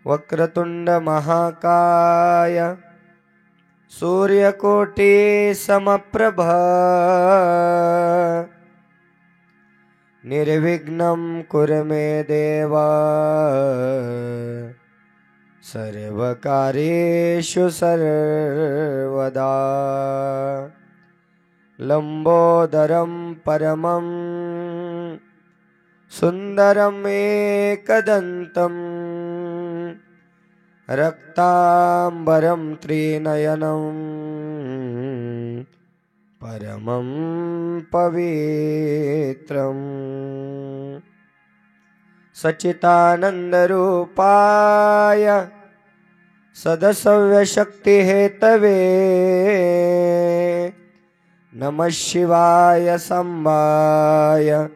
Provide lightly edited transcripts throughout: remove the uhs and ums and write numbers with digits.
वक्रतुंड महाकाय सूर्यकोटि समप्रभ निर्विघ्नं कुरु मे देव सर्वकार्येषु सर्वदा। लंबोदरं परमं सुंदरं एकदन्तं रक्तांबरं त्रिनयनं परमं पवित्रं सच्चिदानन्दरूपाय सदसव्यशक्तिहेतवे नमः शिवाय संवाय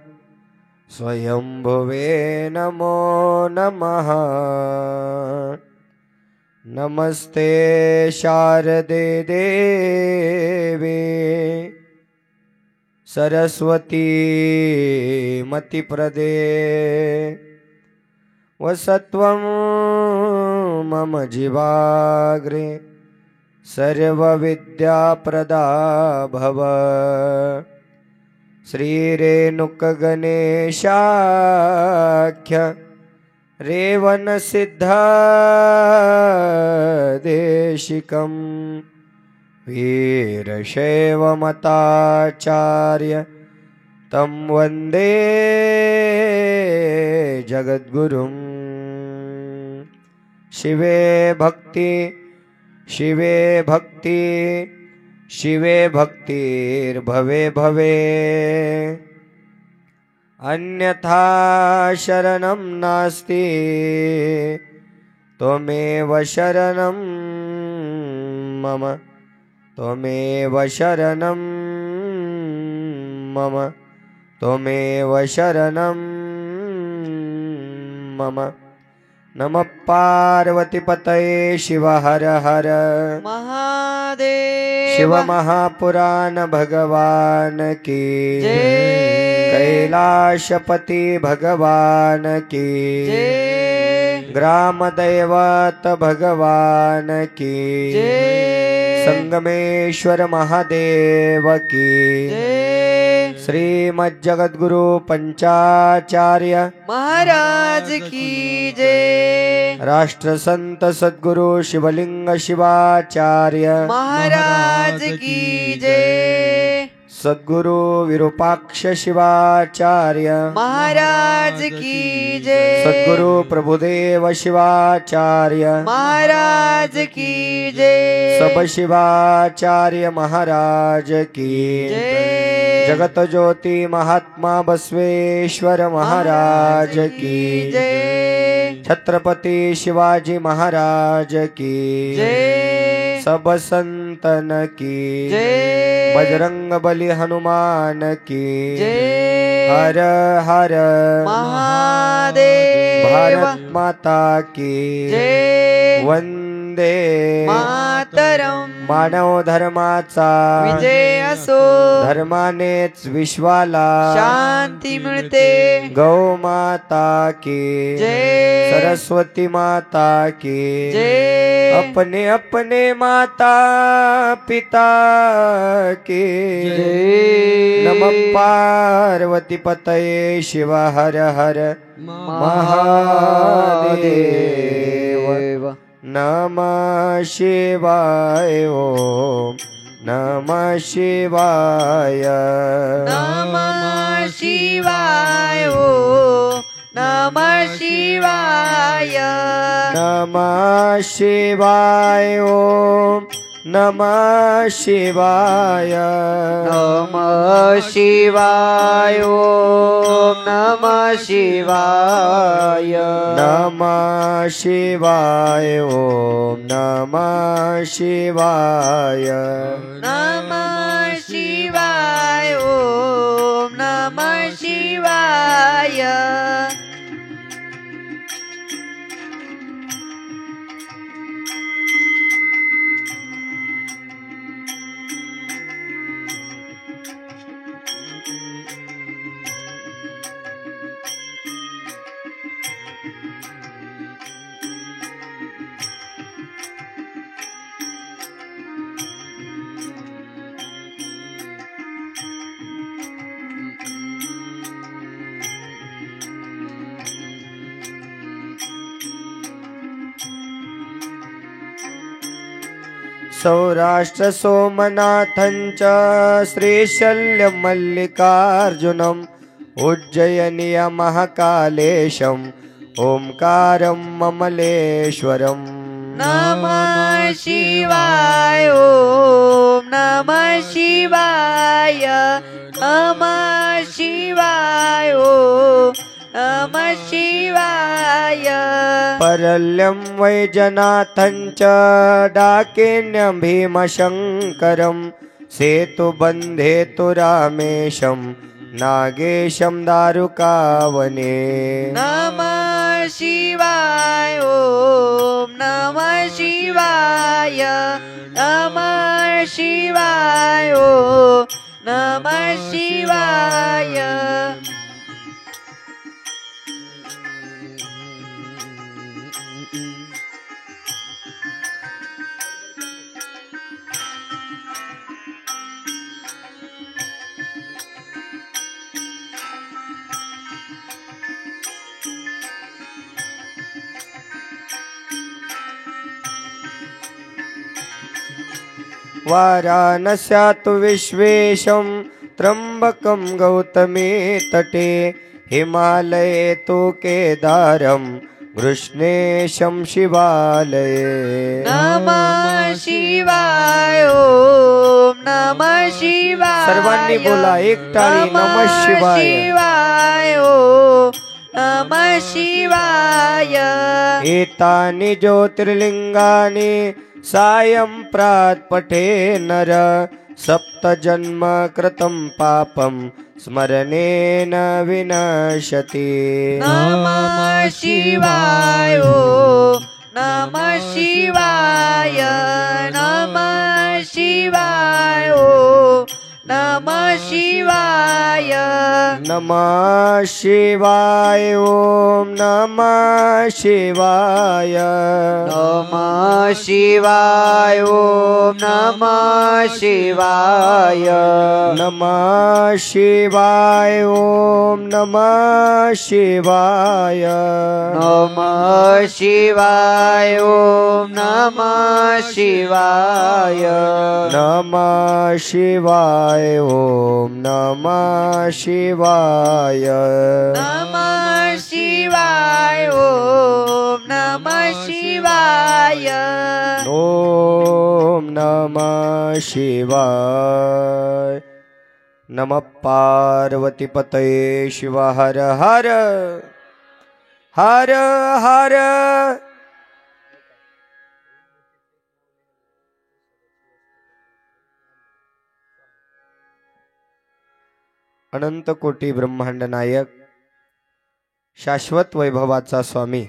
स्वयंभुवे नमो नमः। नमस्ते शारदे देवी सरस्वती मतिप्रदे वसत्वं मम जीवाग्रे सर्वविद्याप्रदा भव। श्रीरेणुकगणेशाख्य रेवनसिद्धदेशिकं वीरशैवमताचार्य तं वन्दे जगद्गुरुं। शिवे भक्ति शिवे भक्ति शिवे भक्तिर्भवे भवे अन्यथा शरणं नास्ति त्वमेव शरणं मम त्वमेव शरणं मम त्वमेव शरणं मम। नमः पार्वतीपतये शिव हर हर महादेव। शिव महापुराण भगवान की जय। कैलाशपति भगवान की जय। ग्राम दैवत भगवान की जय। संगमेश्वर महादेव की जय। श्रीमद् जगद्गुरु पंचाचार्य महाराज की जय। राष्ट्र संत सद्गुरु शिवलिंग शिवाचार्य महाराज की जय। सद्गुरु विरूपाक्ष शिवाचार्य महाराज की जय। सद्गुरु प्रभुदेव शिवाचार्य महाराज की जय। सब शिवाचार्य महाराज की जय। जगत ज्योति महात्मा बसवेश्वर महाराज की जय। छत्रपति शिवाजी महाराज की जय। सब संतन की जय। बजरंग बली हनुमान की जय। हर हर महादेव। भारत माता की जय। वंदे मातरम। मानव धर्माचा विजय असो। धर्मानेच विश्वाला शांती मिळते। गौ माता की जय। सरस्वती माता की जय। अपने अपने माता पिता की जय। नमः पार्वती पतये शिव हर हर महादेव। नमः शिवाय ओम नमः शिवाय नमः शिवाय ओम नमः शिवाय। नमः शिवाय ओम नमः शिवाय नमः शिवाय ओम नमः शिवाय। नमः शिवाय ओम नमः शिवाय नमः शिवाय ओम नमः शिवाय। सौराष्ट्र सोमनाथञ्च श्रीशल्यमल्लिकार्जुनम् उज्जयिनीय महाकालेशम् ओंकारं ममलेश्वरम् नमः शिवाय ओम नमः शिवाय नमः शिवाय ओम नमः शिवाय परल्यं वैजनाथञ्च डाकिन्यं भीमशङ्करं सेतुबन्धेतु रामेशं नागेशं दारुकावने नमः शिवाय ओम नमः शिवाय नमः शिवाय ओम नमः शिवाय वाराणस्यातु विश्वेशं त्र्यम्बकं गौतमी तटे हिमालये तु केदारं कृष्णेशं शिवालये नमः शिवाय ओम नमः शिवाय सर्वांनी बोला एक टाळी नमः शिवाय शिवाय ओम नमः शिवाय एतानि ज्योतिर्लिंगानि सायं प्रात्पठे नर सप्तजन्म कृतं पापं स्मरणेन विनश्यति नमः शिवाय ओम नमः शिवाय नमः शिवाय ओम नमः शिवाय नमः शिवाय ओम नमः शिवाय नमः शिवाय ओम नमः शिवाय नमः शिवाय ओम नमः शिवाय नमः शिवाय ओम नमः शिवाय नमः शिवाय ओम नमः शिवाय नमः शिवाय ओम नमः शिवाय ओम नमः शिवाय नमः पार्वती पतये शिव हर हर हर हर अनंत कोटी ब्रह्मांड नायक शाश्वत वैभवाचा स्वामी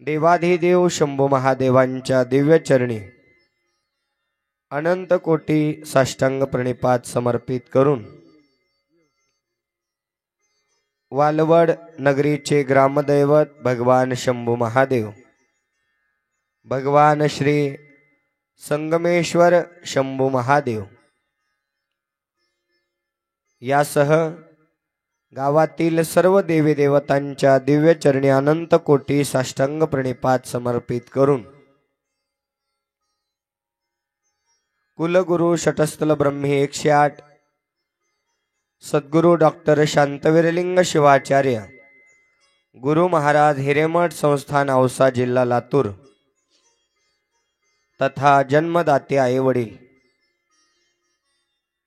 देवाधिदेव शंभू महादेवांच्या दिव्य चरणी अनंत कोटी साष्टांग प्रणिपात समर्पित करून वालवड नगरीचे ग्रामदैवत भगवान शंभू महादेव भगवान श्री संगमेश्वर शंभू महादेव यासह गावातील सर्व देवी देवतांच्या दिव्य चरणी अनंत कोटी साष्टांग प्रणिपात समर्पित करून कुलगुरु शटस्थल ब्रह्मी 108 सद्गुरु डॉक्टर शांतवीरलिंग शिवाचार्य गुरु महाराज हिरेमठ संस्थान औसा जिल्हा लातूर तथा जन्मदाते आई वडील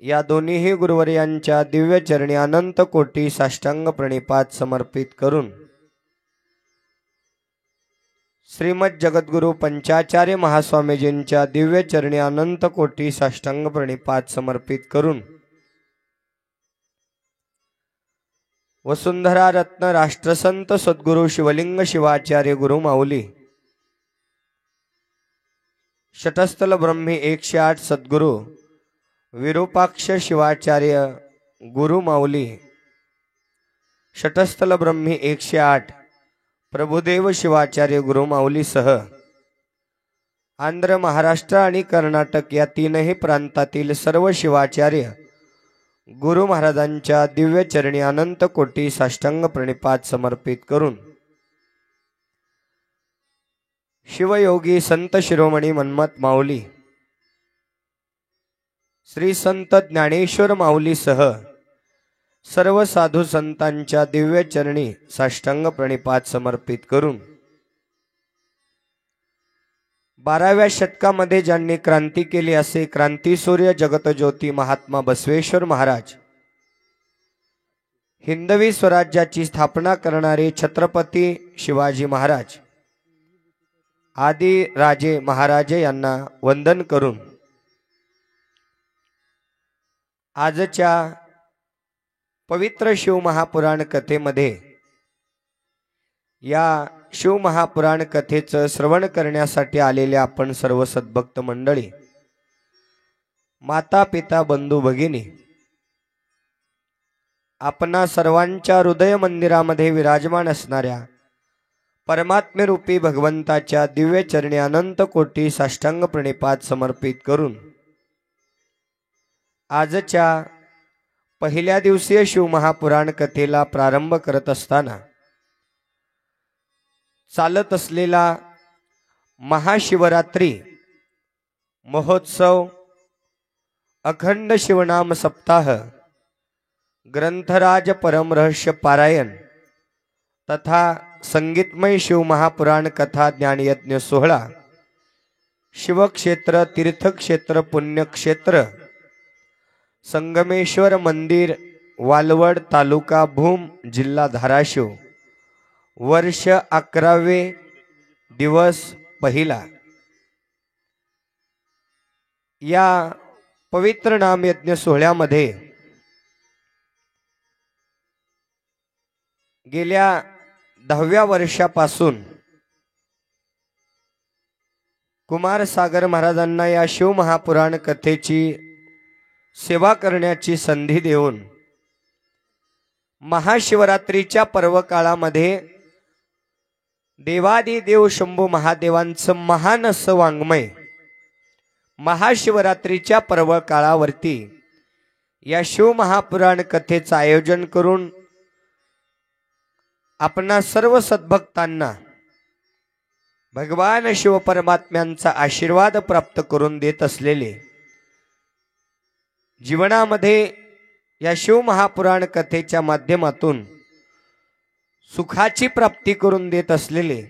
या दोन्ही गुरुवर्यांच्या दिव्य चरणी अनंत कोटी साष्टांग प्रणिपात समर्पित करून श्रीमद जगद्गुरु पंचाचार्य महास्वामीजींच्या दिव्य चरणी अनंत कोटी साष्टांग प्रणिपात समर्पित करून वसुंधरा रत्न राष्ट्रसंत सद्गुरु शिवलिंग शिवाचार्य गुरु माऊली शटस्थल ब्रह्मी 108 सद्गुरु विरूपाक्ष शिवाचार्य गुरु माऊली शटस्थल ब्रह्मी 108 प्रभुदेव शिवाचार्य गुरु माऊली सह आंध्र महाराष्ट्र आणि कर्नाटक या तीनही प्रांतातील सर्व शिवाचार्य गुरु महाराजांच्या दिव्य चरणी अनंत कोटी साष्टांग प्रणिपात समर्पित करून शिवयोगी संत शिरोमणी मन्मथ माऊली, श्री संत ज्ञानेश्वर माऊलीसह सर्व साधू संतांच्या दिव्य चरणी साष्टांग प्रणिपात समर्पित करून 12व्या शतकामध्ये ज्यांनी क्रांती केली असे क्रांतीसूर्य जगतज्योती महात्मा बसवेश्वर महाराज, हिंदवी स्वराज्याची स्थापना करणारे छत्रपती शिवाजी महाराज आदी राजे महाराजे यांना वंदन करून आजच्या पवित्र शिवमहापुराण कथेमध्ये या शिवमहापुराण कथेचं श्रवण करण्यासाठी आलेले आपण सर्व सद्भक्त मंडळी, माता पिता बंधू भगिनी, आपणा सर्वांच्या हृदय मंदिरामध्ये विराजमान असणाऱ्या परमात्मेरूपी भगवंताच्या दिव्य चरणी अनंत कोटी साष्टांग प्रणिपात समर्पित करून आजच्या पहिल्या दिवसीय शिवमहापुराण कथेला प्रारंभ करत असताना चालत असलेला महाशिवरात्री महोत्सव, अखंड शिवनाम सप्ताह, ग्रंथराज परमरहस्य पारायण तथा संगीतमय शिवमहापुराण कथा ज्ञानयज्ञ सोहळा, शिवक्षेत्र, तीर्थक्षेत्र, पुण्यक्षेत्र, संगमेश्वर मंदिर, वालवड, तालुका भूम, जिल्हा धाराशिव, वर्ष 11वे, दिवस पहिला। या पवित्र नाम यज्ञ सोहळ्यामध्ये गेल्या 10व्या वर्षापासून कुमार सागर महाराजांना या शिवमहापुराण कथेची सेवा करण्याची संधी देऊन महाशिवरात्रीच्या पर्व काळामध्ये देवादिदेव शंभू महादेवांचं महान असं वाङ्मय महाशिवरात्रीच्या पर्व काळावरती या शिवमहापुराण कथेचं आयोजन करून आपणा सर्व सद्भक्तांना भगवान शिव परमात्म्यांचा आशीर्वाद प्राप्त करून देत असलेले, जीवनामध्ये या शिवमहापुराण कथेच्या माध्यमातून सुखाची प्राप्ती करून देत असलेले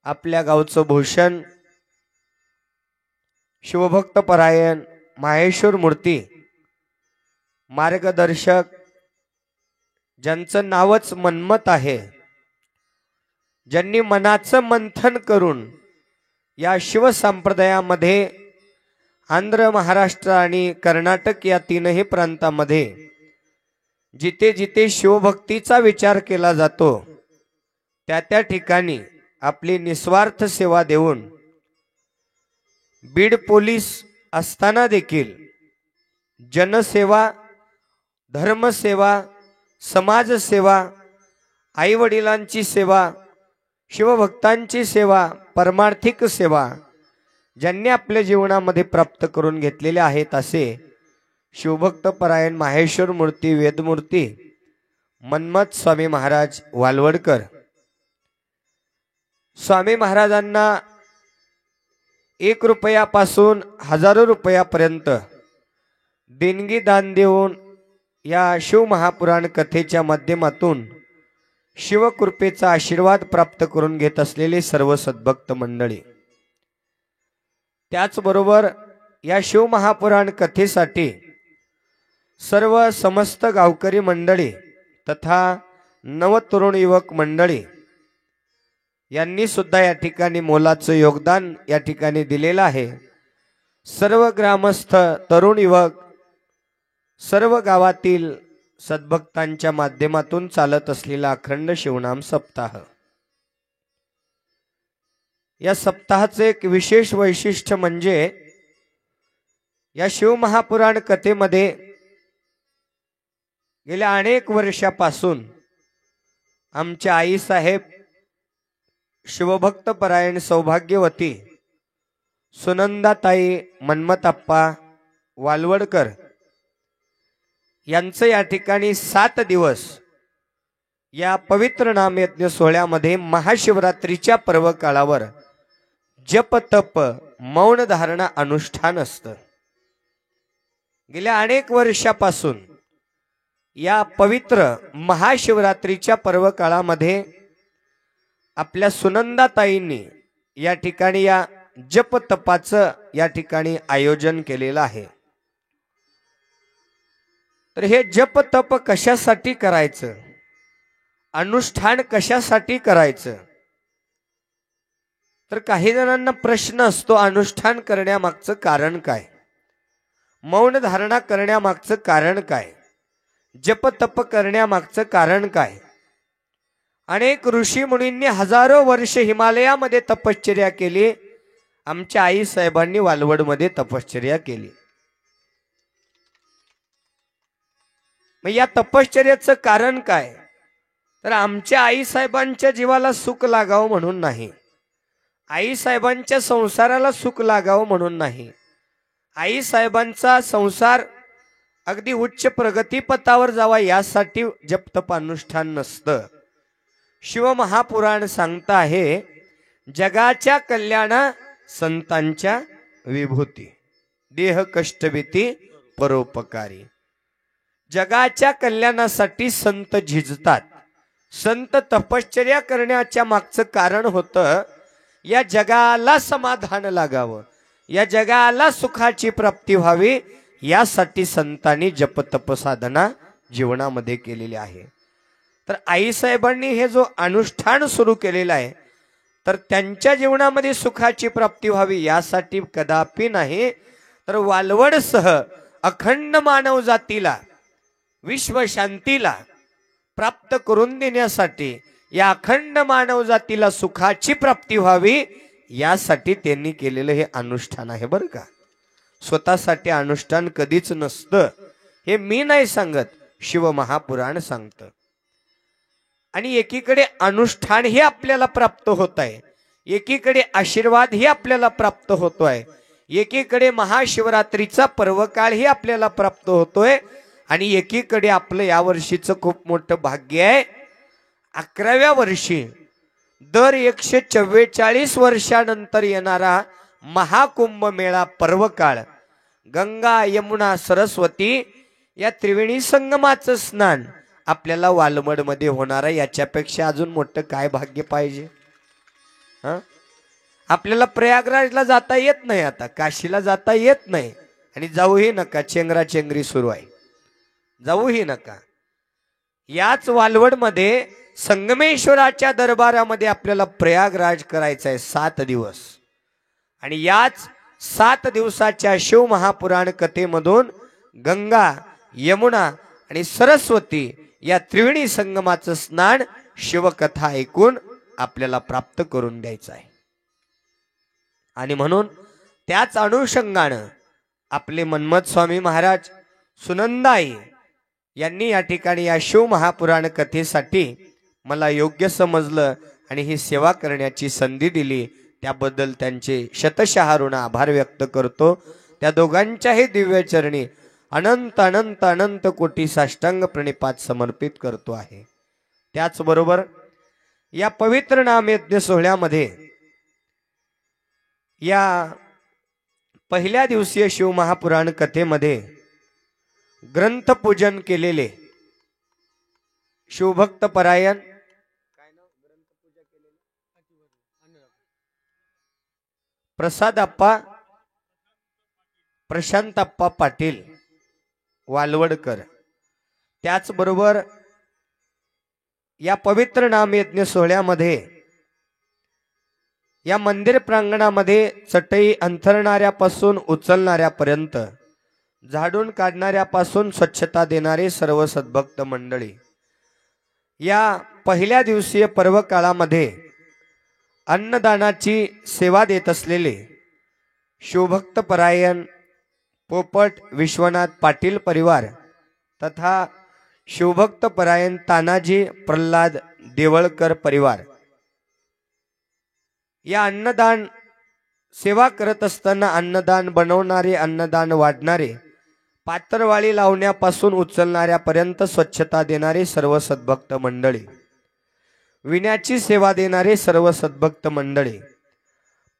आपल्या गावचं भूषण, शिवभक्त परायण, माहेश्वर मूर्ती, मार्गदर्शक, ज्यांचं नावच मन्मथ आहे, ज्यांनी मनाचं मंथन करून या शिवसंप्रदायामध्ये आंध्र, महाराष्ट्र आणि कर्नाटक या तीनही प्रांतामध्ये जिथे जिथे शिवभक्तीचा विचार केला जातो त्या त्या ठिकाणी आपली निस्वार्थ सेवा देऊन बीड पोलीस असताना देखील जनसेवा, धर्मसेवा, समाजसेवा, आई वडिलांची सेवा, शिवभक्तांची सेवा, परमार्थिक सेवा ज्यांनी आपल्या जीवनामध्ये प्राप्त करून घेतलेले आहेत असे शिवभक्त परायण माहेश्वर मूर्ती, वेदमूर्ती, मन्मथ स्वामी महाराज वालवडकर, स्वामी महाराजांना 1 रुपयापासून हजारो रुपयापर्यंत देणगी दान देऊन या शिवमहापुराण कथेच्या माध्यमातून शिवकृपेचा आशीर्वाद प्राप्त करून घेत असलेले सर्व सद्भक्त मंडळी, त्याचबरोबर या शिवमहापुराण कथेसाठी सर्व समस्त गावकरी मंडळी तथा नवतरुण युवक मंडळी यांनी सुद्धा या ठिकाणी मोलाचं योगदान या ठिकाणी दिलेलं आहे। सर्व ग्रामस्थ, तरुण युवक, सर्व गावातील सद्भक्तांच्या माध्यमातून चालत असलेला अखंड शिवनाम सप्ताह, या सप्ताहाचे एक विशेष वैशिष्ट्य म्हणजे या शिवमहापुराण कथेमध्ये गेल्या अनेक वर्षापासून आमच्या आई साहेब शिवभक्त परायण सौभाग्यवती सुनंदाताई मन्मथप्पा वालवडकर यांचं या ठिकाणी 7 दिवस या पवित्र नामयज्ञ सोहळ्यामध्ये महाशिवरात्रीच्या पर्व काळावर जप तप मौन धारणा अनुष्ठान असतं। गेल्या अनेक वर्षापासून या पवित्र महाशिवरात्रीच्या पर्व काळामध्ये आपल्या सुनंदाताईंनी या ठिकाणी या जप तपाचं या ठिकाणी आयोजन केलेलं आहे। तर हे जप तप कशासाठी करायचं, अनुष्ठान कशासाठी करायचं, तर काही जणांना प्रश्न असतो अनुष्ठान करण्यामागचं कारण काय, मौन धारणा करण्यामागचं कारण काय, जप तप करण्यामागचं कारण काय। अनेक ऋषी मुनींनी हजारो वर्ष हिमालयामध्ये तपश्चर्या केली, आमच्या आई साहेबांनी वालवडमध्ये तपश्चर्या केली। मग या तपश्चर्याचं कारण काय, तर आमच्या आई साहेबांच्या जीवाला सुख लागावं म्हणून नाही, आई साहेबांच्या संसाराला सुख लागावं म्हणून नाही, आई साहेबांचा संसार अगदी उच्च प्रगतीपथावर जावा यासाठी जप तप अनुष्ठान नसतं। शिवमहापुराण सांगता आहे, जगाच्या कल्याणा संतांच्या विभूती, देह कष्टभीती परोपकारी। जगाच्या कल्याणासाठी संत झिजतात। संत तपश्चर्या करण्याच्या मागचं कारण होतं या जगाला समाधान लागावं, या जगाला सुखाची प्राप्ती व्हावी, यासाठी संतांनी जप तप साधना जीवनामध्ये केलेली आहे। तर आई साहेबांनी हे जो अनुष्ठान सुरू केलेलं आहे तर त्यांच्या जीवनामध्ये सुखाची प्राप्ती व्हावी यासाठी कदापि नाही, तर वालवडसह अखंड मानव जातीला विश्व शांतीला प्राप्त करून देण्यासाठी, या अखंड मानव जातीला सुखाची प्राप्ती व्हावी यासाठी त्यांनी केलेलं हे अनुष्ठान आहे बरं का। स्वतःसाठी अनुष्ठान कधीच नसतं, हे मी नाही सांगत, शिवमहापुराण सांगतं। आणि एकीकडे अनुष्ठान हे आपल्याला प्राप्त होत आहे, एकीकडे आशीर्वाद हे आपल्याला प्राप्त होतोय, एकीकडे महाशिवरात्रीचा पर्वकाळ हे आपल्याला प्राप्त होतोय, आणि एकीकडे आपलं या वर्षीचं खूप मोठं भाग्य आहे, 11व्या वर्षी दर 144 वर्षानंतर येणारा महाकुंभमेळा पर्वकाळ, गंगा यमुना सरस्वती या त्रिवेणी संगमाचं स्नान आपल्याला वालमडमध्ये होणार आहे। याच्यापेक्षा अजून मोठं काय भाग्य पाहिजे। आपल्याला प्रयागराजला जाता येत नाही, आता काशीला जाता येत नाही, आणि जाऊही नका, चेंगराचेंगरी सुरू आहे, जाऊही नका। याच वालवडमध्ये संगमेश्वराच्या दरबारामध्ये आपल्याला प्रयागराज करायचं आहे 7 दिवस, आणि याच 7 दिवसाच्या शिवमहापुराण कथेमधून गंगा यमुना आणि सरस्वती या त्रिवेणी संगमाचं स्नान शिवकथा ऐकून आपल्याला प्राप्त करून द्यायचं आहे। आणि म्हणून त्याच अनुषंगानं आपले मन्मथ स्वामी महाराज सुनंदाई यांनी या ठिकाणी या शिवमहापुराण कथेसाठी मला योग्य समजलं आणि ही सेवा करण्याची संधी दिली, त्याबद्दल त्यांचे शतशः ऋण आभार व्यक्त करतो। त्या दोघांच्याही दिव्य चरणी अनंत अनंत अनंत कोटी साष्टांग प्रणिपात समर्पित करतो आहे। त्याचबरोबर या पवित्र नामयज्ञ सोहळ्यामध्ये या पहिल्या दिवसीय शिवमहापुराण कथेमध्ये ग्रंथपूजन केलेले शिवभक्त परायण प्रसादप्पा प्रशांतप्पा पाटील वालवडकर, त्याचबरोबर या पवित्र नामयज्ञ सोहळ्यामध्ये या मंदिर प्रांगणामध्ये चटई अंथरणाऱ्यापासून उचलणाऱ्यापर्यंत, झाडून काढणाऱ्यापासून स्वच्छता देणारे सर्व सद्भक्त मंडळी या पहिल्या दिवसीय पर्व काळामध्ये अन्नदानाची सेवा देत असलेले शिवभक्त परायण पोपट विश्वनाथ पाटील परिवार तथा शिवभक्त परायण तानाजी प्रल्हाद देवळकर परिवार या अन्नदान सेवा करत असताना अन्नदान बनवणारे, अन्नदान वाढणारे, पात्रवाळी लावण्यापासून उचलणाऱ्यापर्यंत स्वच्छता देणारे सर्व सद्भक्त मंडळी विण्याची सेवा देणारे सर्व सद्भक्त मंडळी,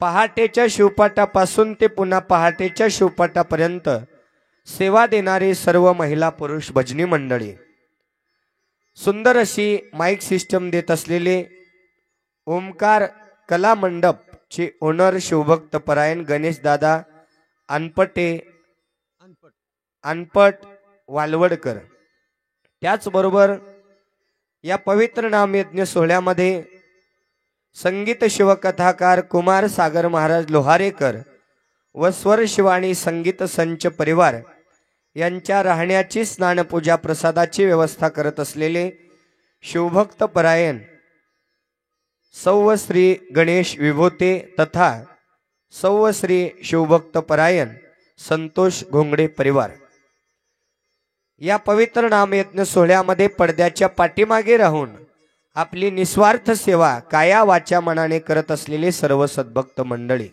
पहाटेच्या शिवपाटापासून ते पुन्हा पहाटेच्या शिवपाटापर्यंत सेवा देणारे सर्व महिला पुरुष भजनी मंडळी, सुंदर अशी माईक सिस्टम देत असलेले ओमकार कला मंडपचे ओनर शिवभक्त परायण गणेश दादा अनपट वालवडकर, त्याचबरोबर या पवित्र नामयज्ञ सोहळ्यामध्ये संगीत शिवकथाकार कुमार सागर महाराज लोहारेकर व स्वर शिवाणी संगीत संच परिवार यांच्या राहण्याची स्नानपूजा प्रसादाची व्यवस्था करत असलेले शिवभक्त परायण सौ श्री गणेश विभूते तथा सौ श्री शिवभक्त परायण संतोष घोंगडे परिवार, या पवित्र नामयज्ञ सोहळ्यामध्ये पडद्याच्या पाठीमागे राहून आपली निस्वार्थ सेवा काया वाचा मनाने करत असलेले सर्व सद्भक्त मंडळी,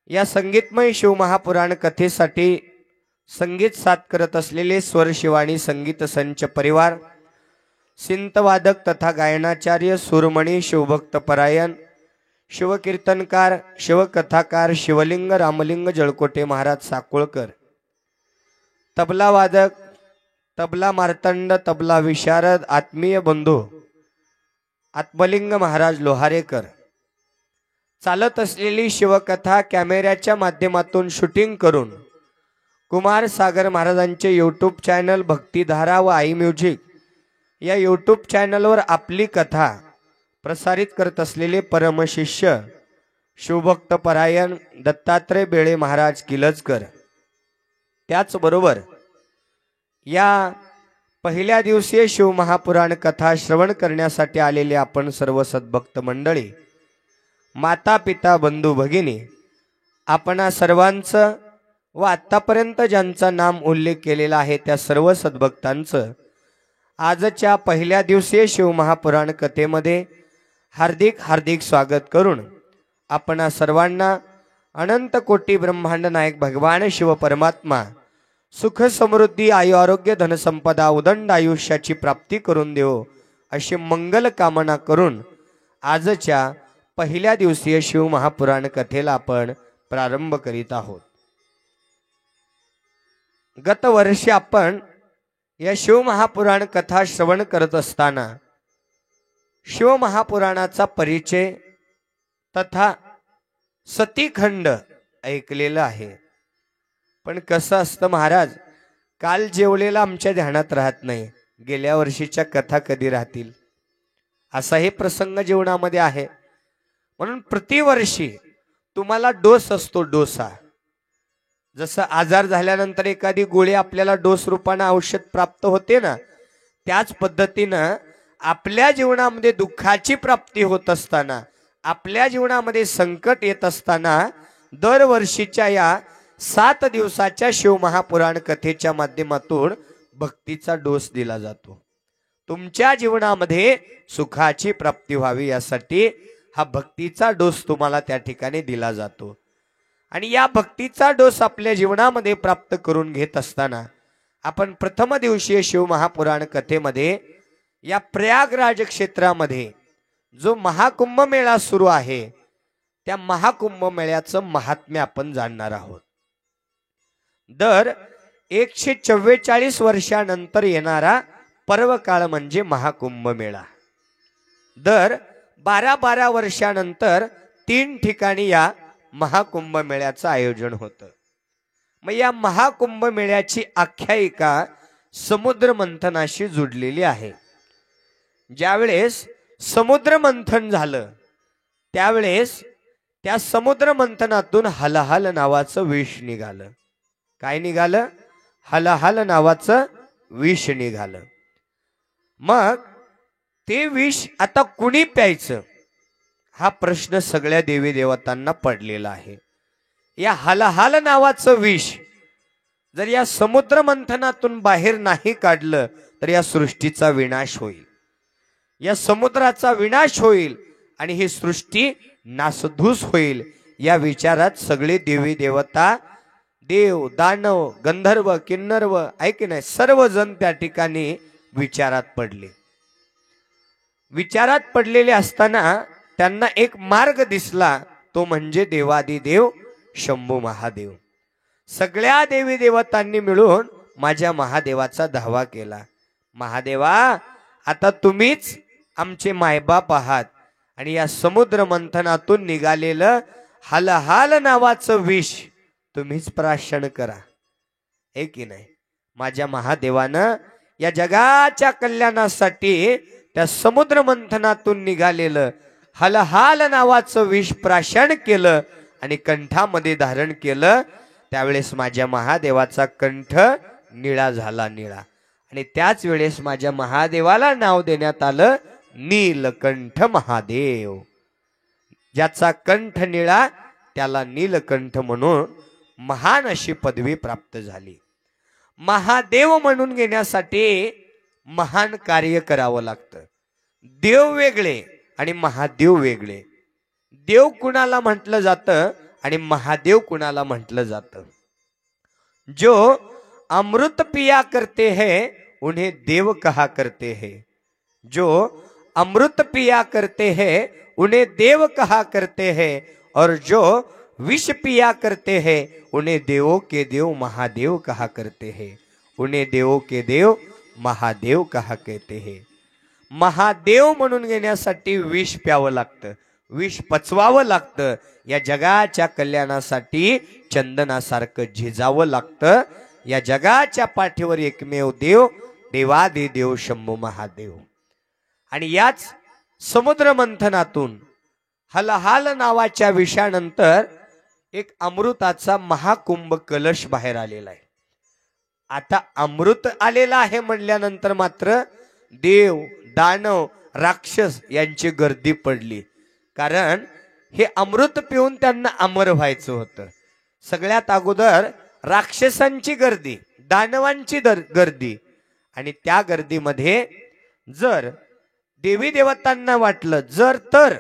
या संगीतमय शिवमहापुराण कथेसाठी संगीत साथ करत असलेले स्वर शिवाणी संगीत संच परिवार, सिंतवादक तथा गायनाचार्य सुरमणी शिवभक्त परायण, शिवकीर्तनकार शिवकथाकार शिवलिंग रामलिंग जळकोटे महाराज साकोळकर, तबला वादक तबला मार्तंड तबला विशारद आत्मीय बंधू आत्मलिंग महाराज लोहारेकर, चालत असलेली शिवकथा कॅमेऱ्याच्या माध्यमातून शूटिंग करून कुमार सागर महाराजांचे यूट्यूब चॅनल भक्तिधारा व आई म्युझिक या यूट्यूब चॅनलवर आपली कथा प्रसारित करत असलेले परमशिष्य शिवभक्त परायण दत्तात्रय बेळे महाराज किलजकर, त्याचबरोबर या पहिल्या दिवशी शिवमहापुराण कथा श्रवण करण्यासाठी आलेले आपण सर्व सद्भक्त मंडळी, माता पिता बंधू भगिनी, आपणा सर्वांचं व आतापर्यंत ज्यांचा नाम उल्लेख केलेला आहे त्या सर्व सद्भक्तांचं आजच्या पहिल्या दिवशी शिवमहापुराण कथेमध्ये हार्दिक हार्दिक स्वागत करून आपणा सर्वांना अनंत कोटी ब्रह्मांड नायक भगवान शिव परमात्मा सुख समृद्धी आयु आरोग्य धनसंपदा उदंड आयुष्याची प्राप्ती करून देवो अशी मंगल कामना करून आजच्या पहिल्या दिवसीय शिवमहापुराण कथेला आपण प्रारंभ करीत आहोत. गत वर्षी आपण या शिवमहापुराण कथा श्रवण करत असताना शिवमहापुराणाचा परिचय तथा सतीखंड ऐकलेला आहे. पण कसं असतं महाराज, काल जेवलेला आमच्या ध्यानात राहत नाही, गेल्या वर्षीच्या कथा कधी राहतील असाही प्रसंग जीवनामध्ये आहे. म्हणून प्रतिवर्षी तुम्हाला डोस असतो, डोसा. जसं आजार झाल्यानंतर एखादी गोळी आपल्याला डोस रूपाने औषध प्राप्त होते ना, त्याच पद्धतीनं आपल्या जीवनामध्ये दुःखाची प्राप्ती होत असताना, आपल्या जीवनामध्ये संकट येत असताना दरवर्षीच्या या 7 दिवसाच्या शिवमहापुराण कथेच्या माध्यमातून भक्तीचा डोस दिला जातो. तुमच्या जीवनामध्ये सुखाची प्राप्ती व्हावी यासाठी हा भक्तीचा डोस तुम्हाला त्या ठिकाणी दिला जातो. आणि या भक्तीचा डोस आपल्या जीवनामध्ये प्राप्त करून घेत असताना आपण प्रथम दिवशीय शिवमहापुराण कथेमध्ये या प्रयागराज क्षेत्रामध्ये जो महाकुंभ मेळा सुरू आहे त्या महाकुंभ मेळ्याचं महात्म्य आपण जाणणार आहोत. दर 144 वर्षानंतर येणारा पर्व काळ म्हणजे महाकुंभ मेळा. दर 12 वर्षानंतर 3 ठिकाणी या महाकुंभ मेळ्याचं आयोजन होतं. मग या महाकुंभ मेळ्याची आख्यायिका समुद्र मंथनाशी जुडलेली आहे. ज्यावेळेस समुद्र मंथन झालं त्यावेळेस त्या समुद्र मंथनातून हलाहल नावाचं विष निघालं. काय निघालं? हलाहल नावाचं विष निघालं. मग ते विष आता कुणी प्यायचं हा प्रश्न सगळ्या देवी देवतांना पडलेला आहे. या हलाहल नावाचं विष जर या समुद्र मंथनातून बाहेर नाही काढलं तर या सृष्टीचा विनाश होईल, या समुद्राचा विनाश होईल आणि ही सृष्टी नासधूस होईल. या विचारात सगळे देवी देवता, देव दानव गंधर्व किन्नर्व ऐक नाही सर्वजण त्या ठिकाणी विचारात पडले. विचारात पडलेले असताना त्यांना एक मार्ग दिसला, तो म्हणजे देवादिदेव शंभू महादेव. सगळ्या देवी देवतांनी मिळून माझ्या महादेवाचा धावा केला. महादेवा, आता तुम्हीच आमचे मायबाप आहात आणि या समुद्र मंथनातून निघालेलं हलहाल नावाचं विष तुम्हीच प्राशन करा. हे की नाही? माझ्या महादेवानं या जगाच्या कल्याणासाठी त्या समुद्र मंथनातून निघालेलं हलहाल नावाचं विष प्राशन केलं आणि कंठामध्ये धारण केलं. त्यावेळेस माझ्या महादेवाचा कंठ निळा झाला, निळा. आणि त्याच वेळेस माझ्या महादेवाला नाव देण्यात आलं नीलकंठ महादेव. ज्याचा कंठ निळा त्याला नीलकंठ म्हणून महान अशी पदवी प्राप्त झाली. महादेव म्हणून घेण्यासाठी महान कार्य करावं लागतं. देव वेगळे आणि महादेव वेगळे. देव कुणाला म्हटलं जातं आणि महादेव कुणाला म्हटलं जातं? जो अमृत पिया करते हैं उन्हें देव कहा करते हैं. जो अमृत पिया करते हैं उन्हें देव कहा करते हैं, और जो विष पिया करते हैं उन्हें देवों के देव महादेव कहा करते हैं. उन्हें देवों के देव महादेव कहा कहते हैं. महादेव म्हणून घेण्यासाठी विष प्यावं लागतं, विष पचवावं लागतं. या जगाच्या कल्याणासाठी चंदनासारखं झिजावं लागतं. या जगाच्या पाठीवर एकमेव देव देवादिदेव शंभू महादेव. आणि याच समुद्र मंथनातून हलहाल नावाच्या विषानंतर एक अमृताचा महाकुंभ कलश बाहेर आलेला आहे. आता अमृत आलेला आहे म्हणल्यानंतर मात्र देव, दानव, राक्षस यांची गर्दी पडली. कारण हे अमृत पिऊन त्यांना अमर व्हायचं होतं. सगळ्यात अगोदर राक्षसांची गर्दी, दानवांची गर्दी. आणि त्या गर्दीमध्ये जर देवी देवतांना वाटलं जर तर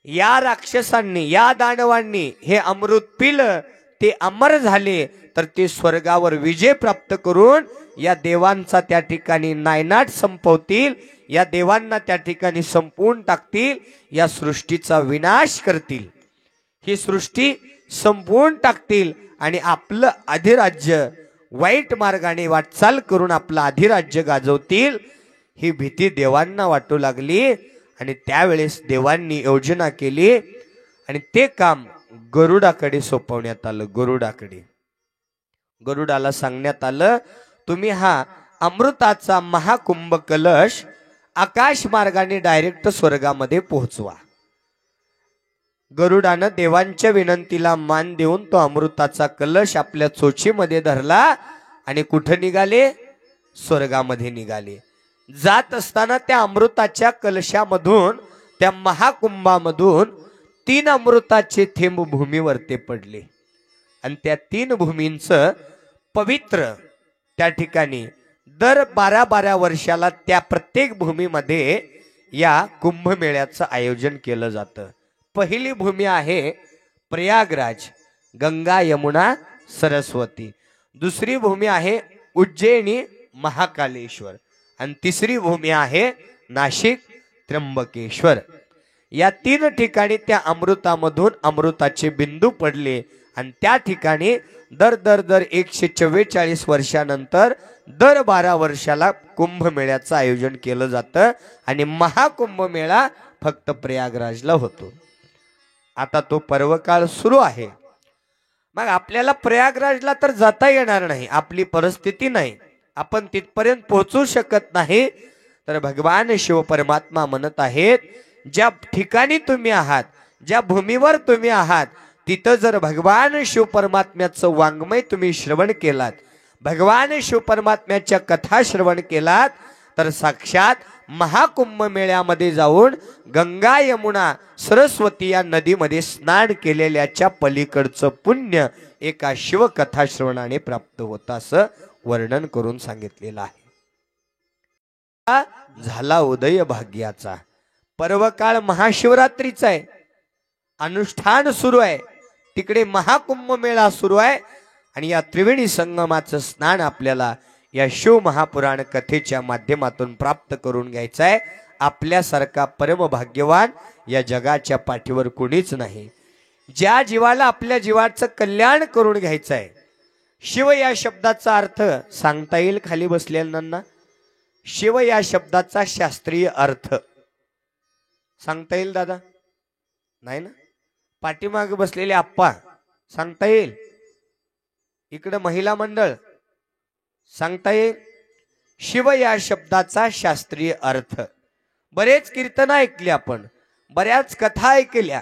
या राक्षसांनी, या दानवांनी हे अमृत पिलं, ते अमर झाले, तर ते स्वर्गावर विजय प्राप्त करून या देवांचा त्या ठिकाणी नायनाट संपवतील, या देवांना त्या ठिकाणी संपवून टाकतील, या सृष्टीचा विनाश करतील, ही सृष्टी संपवून टाकतील आणि आपलं अधिराज्य वाईट मार्गाने वाटचाल करून आपलं अधिराज्य गाजवतील. ही भीती देवांना वाटू लागली आणि त्यावेळेस देवांनी योजना केली आणि ते काम गरुडाकडे सोपवण्यात आलं. गरुडाला सांगण्यात आलं, तुम्ही हा अमृताचा महाकुंभ कलश आकाश मार्गाने डायरेक्ट स्वर्गामध्ये पोहोचवा. गरुडानं देवांच्या विनंतीला मान देऊन तो अमृताचा कलश आपल्या चोचीमध्ये धरला आणि कुठे निघाले? स्वर्गामध्ये निघाले. जात असताना त्या अमृताच्या कलशामधून, त्या महाकुंभामधून 3 अमृताचे थेंब भूमीवरती पडले आणि त्या 3 भूमींचं पवित्र त्या ठिकाणी दर 12-12 वर्षाला त्या प्रत्येक भूमीमध्ये या कुंभमेळ्याचं आयोजन केलं जातं. पहिली भूमी आहे प्रयागराज, गंगा यमुना सरस्वती. दुसरी भूमी आहे उज्जैनी महाकालेश्वर आणि तिसरी भूमी आहे नाशिक त्र्यंबकेश्वर. या 3 ठिकाणी त्या अमृतामधून अमृताचे बिंदू पडले आणि त्या ठिकाणी दर 144 वर्षानंतर दर 12 वर्षाला कुंभमेळ्याचं आयोजन केलं जातं आणि महाकुंभमेळा फक्त प्रयागराजला होतो. आता तो पर्वकाळ सुरू आहे. मग आपल्याला प्रयागराजला तर जाता येणार नाही, आपली परिस्थिती नाही, आपण तिथपर्यंत पोहोचू शकत नाही. तर भगवान शिव परमात्मा म्हणत आहेत, ज्या ठिकाणी तुम्ही आहात, ज्या भूमीवर तुम्ही आहात, तिथं जर भगवान शिव परमात्म्याचं वाङ्मय तुम्ही श्रवण केलात, भगवान शिव परमात्म्याच्या कथा श्रवण केलात, तर साक्षात महाकुंभ मेळ्यामध्ये जाऊन गंगा यमुना सरस्वती या नदीमध्ये स्नान केलेल्याच्या पलीकडचं पुण्य एका शिवकथा श्रवणाने प्राप्त होतं, असं वर्णन करून सांगितलेलं आहे. झाला उदय भाग्याचा. पर्वकाळ महाशिवरात्रीचा आहे, अनुष्ठान सुरू आहे, तिकडे महाकुंभ मेळा सुरू आहे आणि या त्रिवेणी संगमाचं स्नान आपल्याला या शिव महापुराण कथेच्या माध्यमातून प्राप्त करून घ्यायचं आहे. आपल्यासारखा परमभाग्यवान या जगाच्या पाठीवर कोणीच नाही. ज्या जीवाला आपल्या जीवाचं कल्याण करून घ्यायचं आहे. शिव या शब्दाचा अर्थ सांगता येईल खाली बसलेल्यांना? शिव या शब्दाचा शास्त्रीय अर्थ सांगता येईल दादा? नाही ना? पाठीमागे बसलेले आप्पा सांगता येईल? इकडे महिला मंडळ सांगता येईल? शिव या शब्दाचा शास्त्रीय अर्थ. बरेच कीर्तन ऐकले आपण, बऱ्याच कथा ऐकल्या.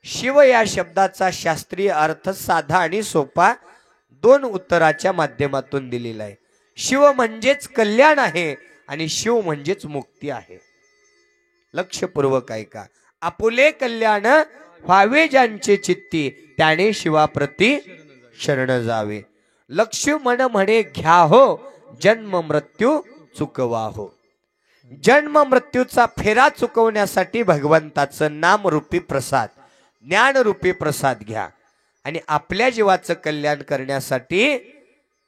शिव या शब्दाचा शास्त्रीय अर्थ साधा आणि सोपा दोन उत्तराच्या माध्यमातून दिलेला आहे. शिव म्हणजेच कल्याण आहे आणि शिव म्हणजेच मुक्ती आहे. लक्षपूर्वक ऐका. आपुले कल्याण व्हावे ज्यांचे चित्ती, त्याने शिवाप्रती शरण जावे. लक्ष्मण म्हणे घ्या हो, जन्म मृत्यू चुकवा हो. जन्म मृत्यूचा फेरा चुकवण्यासाठी भगवंताचं नाम रूपी प्रसाद, ज्ञान रूपी प्रसाद घ्या. आणि आपल्या जीवाचं कल्याण करण्यासाठी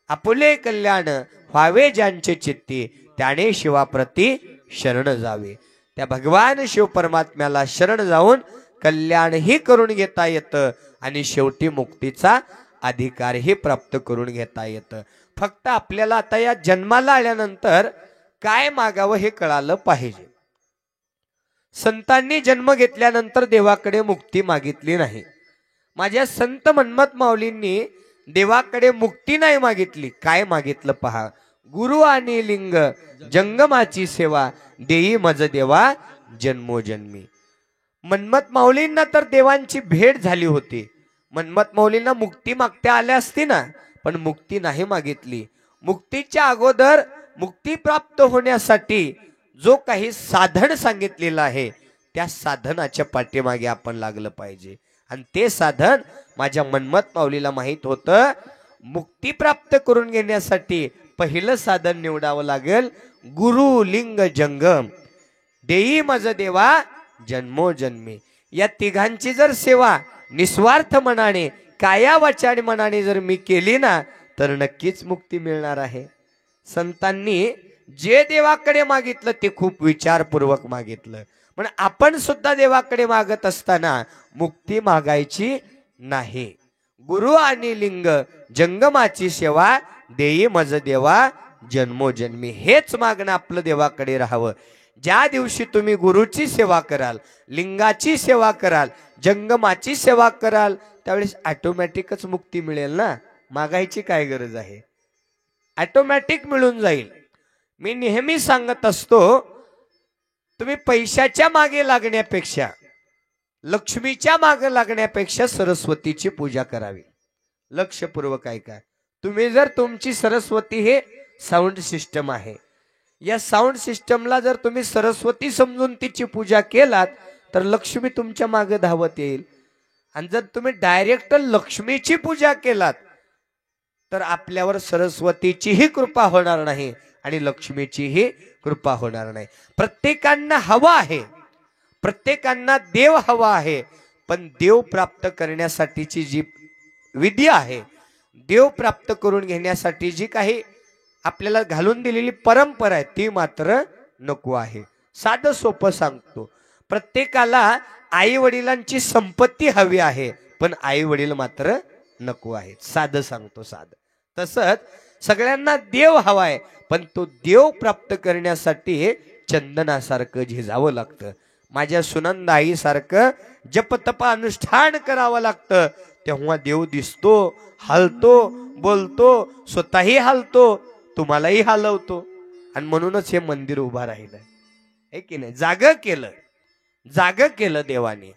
आपुले कल्याण व्हावे ज्यांचे चित्ती, त्याने शिवाप्रती शरण जावे. त्या भगवान शिव परमात्म्याला शरण जाऊन कल्याणही करून घेता येतं आणि शेवटी मुक्तीचा अधिकारही प्राप्त करून घेता येतं. फक्त आपल्याला आता या जन्माला आल्यानंतर काय मागावं हे कळालं पाहिजे. संतांनी जन्म घेतल्यानंतर देवाकडे मुक्ती मागितली नाही. माझ्या संत मन्मथ माऊलींनी देवाकडे मुक्ती नाही मागितली. काय मागितलं पहा. गुरु आणि लिंग जंगमाची सेवा, देई मज देवा जन्मोजन्मी. मन्मथ माऊलींना तर देवांची भेट झाली होती. मन्मथ माऊलींना मुक्ती मागता आल्या असती ना, पण मुक्ती नाही मागितली. मुक्तीच्या अगोदर मुक्ती प्राप्त होण्यासाठी जो काही साधन सांगितलेलं आहे त्या साधनाच्या पाठीमागे आपण लागलं पाहिजे. आणि ते साधन माझ्या मन्मथ माऊलीला माहित होतं. मुक्ती प्राप्त करून घेण्यासाठी पहिलं साधन निवडावं लागेल गुरु लिंग जंगम, देई मज देवा जन्मोजन्मी. या तिघांची जर सेवा निस्वार्थ मनाने, काया वाचा आणि मनाने जर मी केली ना, तर नक्कीच मुक्ती मिळणार आहे. संतांनी जे देवाकडे मागितलं ते खूप विचारपूर्वक मागितलं. पण आपण सुद्धा देवाकडे मागत असताना मुक्ती मागायची नाही. गुरु आणि लिंग जंगमाची सेवा, देई मज देवा जन्मोजन्मी, हेच मागणं आपलं देवाकडे राहावं. ज्या दिवशी तुम्ही गुरुची सेवा कराल, लिंगाची सेवा कराल, जंगमाची सेवा कराल, त्यावेळेस ऑटोमॅटिकच मुक्ती मिळेल ना. मागायची काय गरज आहे? ऑटोमॅटिक मिळून जाईल. मी नेहमी सांगत असतो, तुम्ही पैशाच्या मागे लागण्यापेक्षा, लक्ष्मीच्या मागे लागण्यापेक्षा सरस्वतीची पूजा करावी. लक्षपूर्वक ऐका. तुम्ही जर तुमची सरस्वती हे साऊंड सिस्टम आहे, या साऊंड सिस्टमला जर तुम्ही सरस्वती समजून तिची पूजा केलात तर लक्ष्मी तुमच्या मागे धावत येईल. आणि जर तुम्ही डायरेक्ट लक्ष्मीची पूजा केलात तर आपल्यावर सरस्वतीचीही कृपा होणार नाही आणि लक्ष्मीचीही कृपा होणार नाही. प्रत्येकांना हवा आहे, प्रत्येकांना देव हवा आहे, पण देव प्राप्त करण्यासाठीची जी विधी आहे, देव प्राप्त करून घेण्यासाठी जी काही आपल्याला घालून दिलेली परंपरा आहे ती मात्र नको आहे. साधं सोपं सांगतो. प्रत्येकाला आई वडिलांची संपत्ती हवी आहे, पण आई वडील मात्र नको आहेत. साधं सांगतो, साधं. तसंच सगळ्यांना देव हवाय, पण तो देव प्राप्त करण्यासाठी चंदनासारखं झिजावं लागतं. माझ्या सुनंदाई सारखं जप तप अनुष्ठान करावं लागतं, तेव्हा देव दिसतो, हलतो, बोलतो, स्वतःही हलतो, तुम्हालाही हलवतो. आणि म्हणूनच हे मंदिर उभा राहिलं आहे की नाही. जाग केलं देवाने.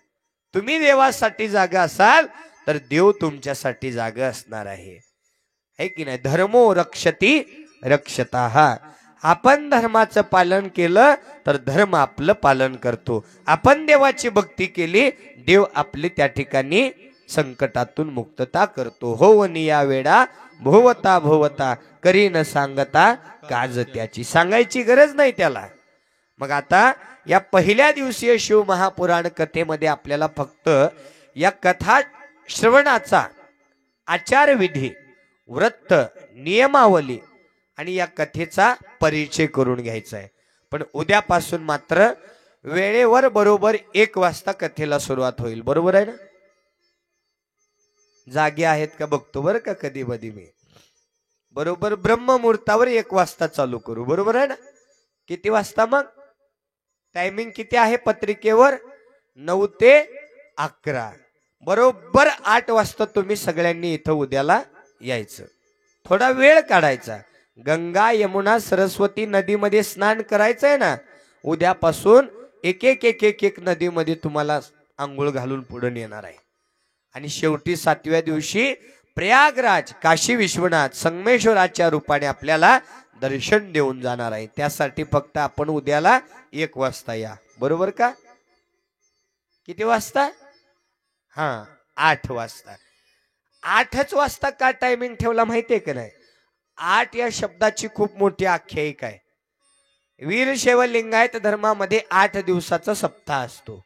तुम्ही देवासाठी जागा असाल तर देव तुमच्यासाठी जागा असणार आहे की नाही. धर्मो रक्षती रक्षताः. आपण धर्माचं पालन केलं तर धर्म आपलं पालन करतो. आपण देवाची भक्ती केली, देव आपली त्या ठिकाणी संकटातून मुक्तता करतो. होवनी या वेळा भोवता भोवता, करी न सांगता काज त्याची. सांगायची गरज नाही त्याला. मग आता या पहिल्या दिवसीय शिव महापुराण कथेमध्ये आपल्याला फक्त या कथा श्रवणाचा आचारविधी, व्रत, नियमावली आणि या कथेचा परिचय करून घ्यायचा आहे. पण उद्यापासून मात्र वेळेवर बरोबर 1 वाजता कथेला सुरुवात होईल. बरोबर आहे ना? जागे आहेत का बघतो बरं का कधी मधी मी. बरोबर ब्रह्ममुहूर्तावर 1 वाजता चालू करू. बरोबर आहे ना? किती वाजता मग? टायमिंग किती आहे पत्रिकेवर? 9 ते 11. बरोबर 8 वाजता तुम्ही सगळ्यांनी इथं उद्याला यायचं. थोडा वेळ काढायचा. गंगा यमुना सरस्वती नदीमध्ये स्नान करायचंय ना. उद्यापासून एक एक नदीमध्ये तुम्हाला आंघोळ घालून पुढे येणार आहे. आणि शेवटी 7व्या दिवशी प्रयागराज काशी विश्वनाथ संगमेश्वराच्या रूपाने आपल्याला दर्शन देऊन जाणार आहे. त्यासाठी फक्त आपण उद्याला 1 वाजता या. बरोबर का? किती वाजता? 8 वाजता. 8च वाजता का टायमिंग ठेवला माहितीये का नाही? 8 या शब्दाची खूप मोठी आख्यायिका आहे. वीरशैव लिंगायत धर्मामध्ये 8 दिवसाचा सप्ताह असतो.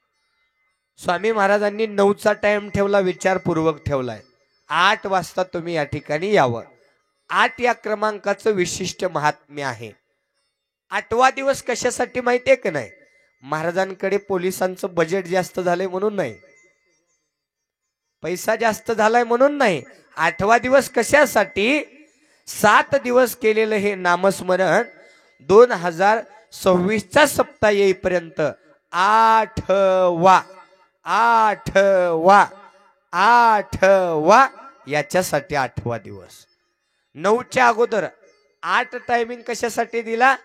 स्वामी महाराजांनी 9चा टाइम ठेवला, विचारपूर्वक ठेवलाय. 8 वाजता तुम्ही या ठिकाणी यावं. 8 या क्रमांकाचं विशिष्ट महात्म्य आहे. 8वा दिवस कशासाठी माहितीये का नाही? महाराजांकडे पोलिसांचं बजेट जास्त झालंय म्हणून नाही, पैसा जास्त झालाय म्हणून नाही. 8वा दिवस कशासाठी? 7 दिवस केलेलं हे नामस्मरण 2026चा सप्ताह येईपर्यंत 8वा याच्यासाठी 8वा दिवस. 9च्या अगोदर 8 टायमिंग कशासाठी दिला?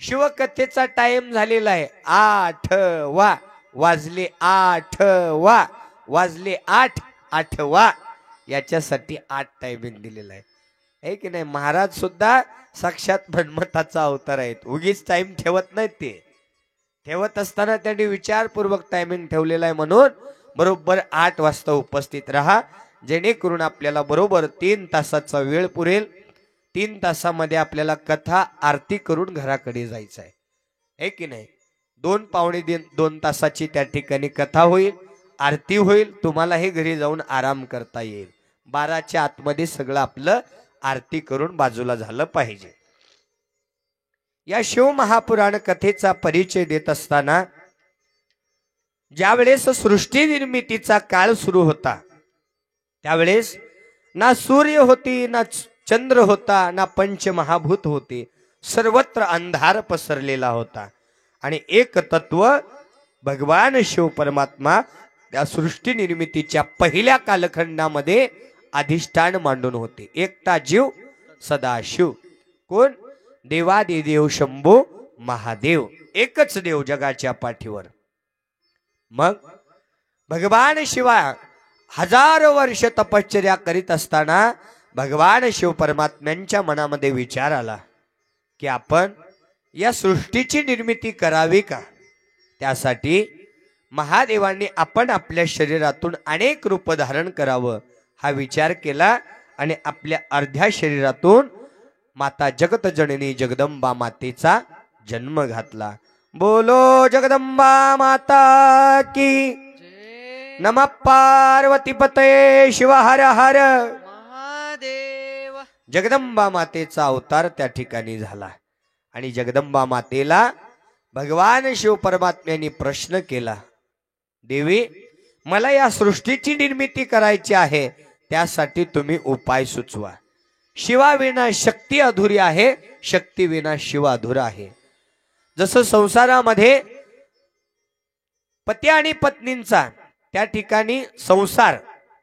शिवकथेचा टाइम झालेला आहे 8वा. वाजले 8वा, वाजले 8, 8वा. याच्यासाठी 8 टायमिंग दिलेला आहे की नाही? महाराज सुद्धा साक्षात मन्मथाचा अवतार आहेत. उगीच टाइम ठेवत नाहीत. ते ठेवत असताना त्यांनी विचारपूर्वक टायमिंग ठेवलेला आहे. म्हणून बरोबर 8 वाजता उपस्थित राहा, जेणेकरून आपल्याला बरोबर 3 तासाचा वेळ पुरेल. 3 तासामध्ये आपल्याला कथा आरती करून घराकडे जायचं आहे की नाही? 2 पावणे 2 तासाची त्या ठिकाणी कथा होईल, आरती होईल. तुम्हाला हे घरी जाऊन आराम करता येईल. 12च्या आतमध्ये सगळं आपलं आरती करून बाजूला झालं पाहिजे. या शिव महापुराण कथेचा परिचय देत असताना ज्यावेळेस सृष्टी निर्मितीचा काळ सुरू होता, त्यावेळेस ना सूर्य होती, ना चंद्र होता, ना पंचमहाभूत होते. सर्वत्र अंधार पसरलेला होता. आणि एक तत्व भगवान शिव परमात्मा त्या सृष्टी निर्मितीच्या पहिल्या कालखंडामध्ये अधिष्ठान मांडून होते. एकटा जीव सदाशिव. कोण? देवादिदेव शंभो महादेव. एकच देव जगाच्या पाठीवर. मग भगवान शिवा हजारो वर्ष तपश्चर्या करीत असताना भगवान शिव परमात्म्यांच्या मनामध्ये विचार आला की आपण या सृष्टीची निर्मिती करावी का? त्यासाठी महादेवांनी आपण आपल्या शरीरातून अनेक रूप धारण करावं हा विचार केला आणि आपल्या अर्ध्या शरीरातून माता जगत जननी जगदंबा मातेचा जन्म घातला. बोलो जगदंबा माता की. नमः पार्वती पतये शिव हर हर महादेव. जगदंबा मातेचा अवतार त्या ठिकाणी झाला. आणि जगदंबा मातेला भगवान शिव परमात्म्यांनी प्रश्न केला, देवी मला या सृष्टीची निर्मिती करायची आहे, त्यासाठी तुम्ही उपाय सुचवा. शिवाविना शक्ती अधुरी आहे, शक्ती विना शिव अधुरा आहे. जसं संसारामध्ये पती आणि पत्नींचा त्या ठिकाणी संसार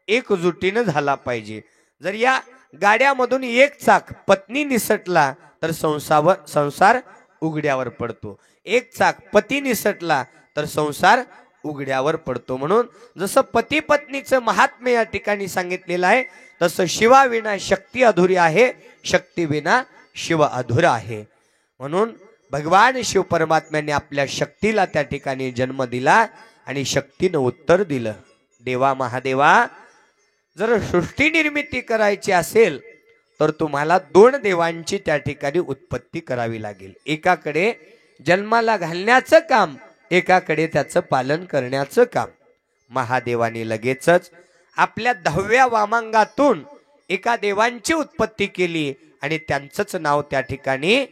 एकजुटीने झाला पाहिजे. जर या गाड्यामधून एक चाक पत्नी निसटला तर संसार उघड्यावर पडतो. एक चाक पती निसटला तर संसार उघड्यावर पडतो. म्हणून जसं पती पत्नीचं महात्म्य या ठिकाणी सांगितलेलं आहे, तसं शिवाविना शक्ती अधुरी आहे, शक्ती विना शिव अधुरा आहे. म्हणून भगवान शिव परमात्म्याने आपल्या शक्तीला त्या ठिकाणी जन्म दिला आणि शक्तीनं उत्तर दिलं, देवा महादेवा जर सृष्टी निर्मिती करायची असेल तर तुम्हाला 2 देवांची त्या ठिकाणी उत्पत्ती करावी लागेल. एकाकडे जन्माला घालण्याचं काम, एकाकडे त्याचं पालन करण्याचं काम. महादेवाने लगेचच आपल्या 10व्या वामांगातून एका देवांची उत्पत्ती केली आणि त्यांचंच नाव त्या ठिकाणी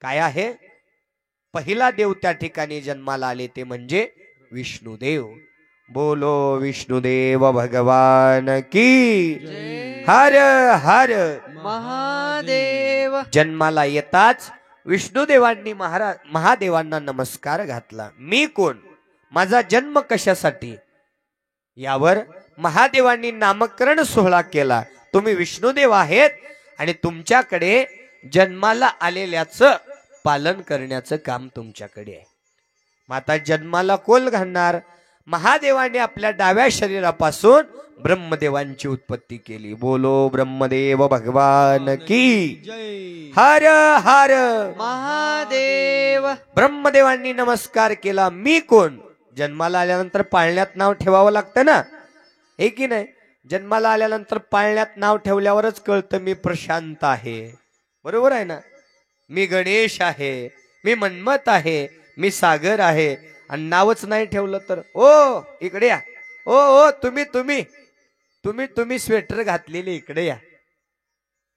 काय आहे? पहिला देव त्या ठिकाणी जन्माला आले ते म्हणजे विष्णुदेव. बोलो विष्णुदेव भगवान की जय हर हर महादेव. जन्माला येताच विष्णुदेवांनी महादेवांना नमस्कार घातला. मी कोण, माझा जन्म कशासाठी, यावर महादेवांनी नामकरण सोहळा केला. तुम्ही विष्णुदेव आहेत आणि तुमच्याकडे जन्माला आलेल्याचं पालन करण्याचं काम तुमच्याकडे आहे. मग आता जन्माला कोण घालणार? महादेवाने आपल्या डाव्या शरीरापासून ब्रह्मदेवांची उत्पत्ती केली. बोलो ब्रह्मदेव भगवान की हर हर महादेव. ब्रह्मदेवांनी नमस्कार केला. मी कोण? जन्माला आल्यानंतर पाळण्यात नाव ठेवावं लागतं ना, हे की नाही? जन्माला आल्यानंतर पाळण्यात नाव ठेवल्यावरच कळतं मी प्रशांत आहे, बरोबर आहे ना? मी गणेश आहे, मी मन्मथ आहे, मी सागर आहे. आणि नावच नाही ठेवलं तर ओ इकडे या, ओ ओ तुम्ही तुम्ही तुम्ही तुम्ही स्वेटर घातलेले इकडे या,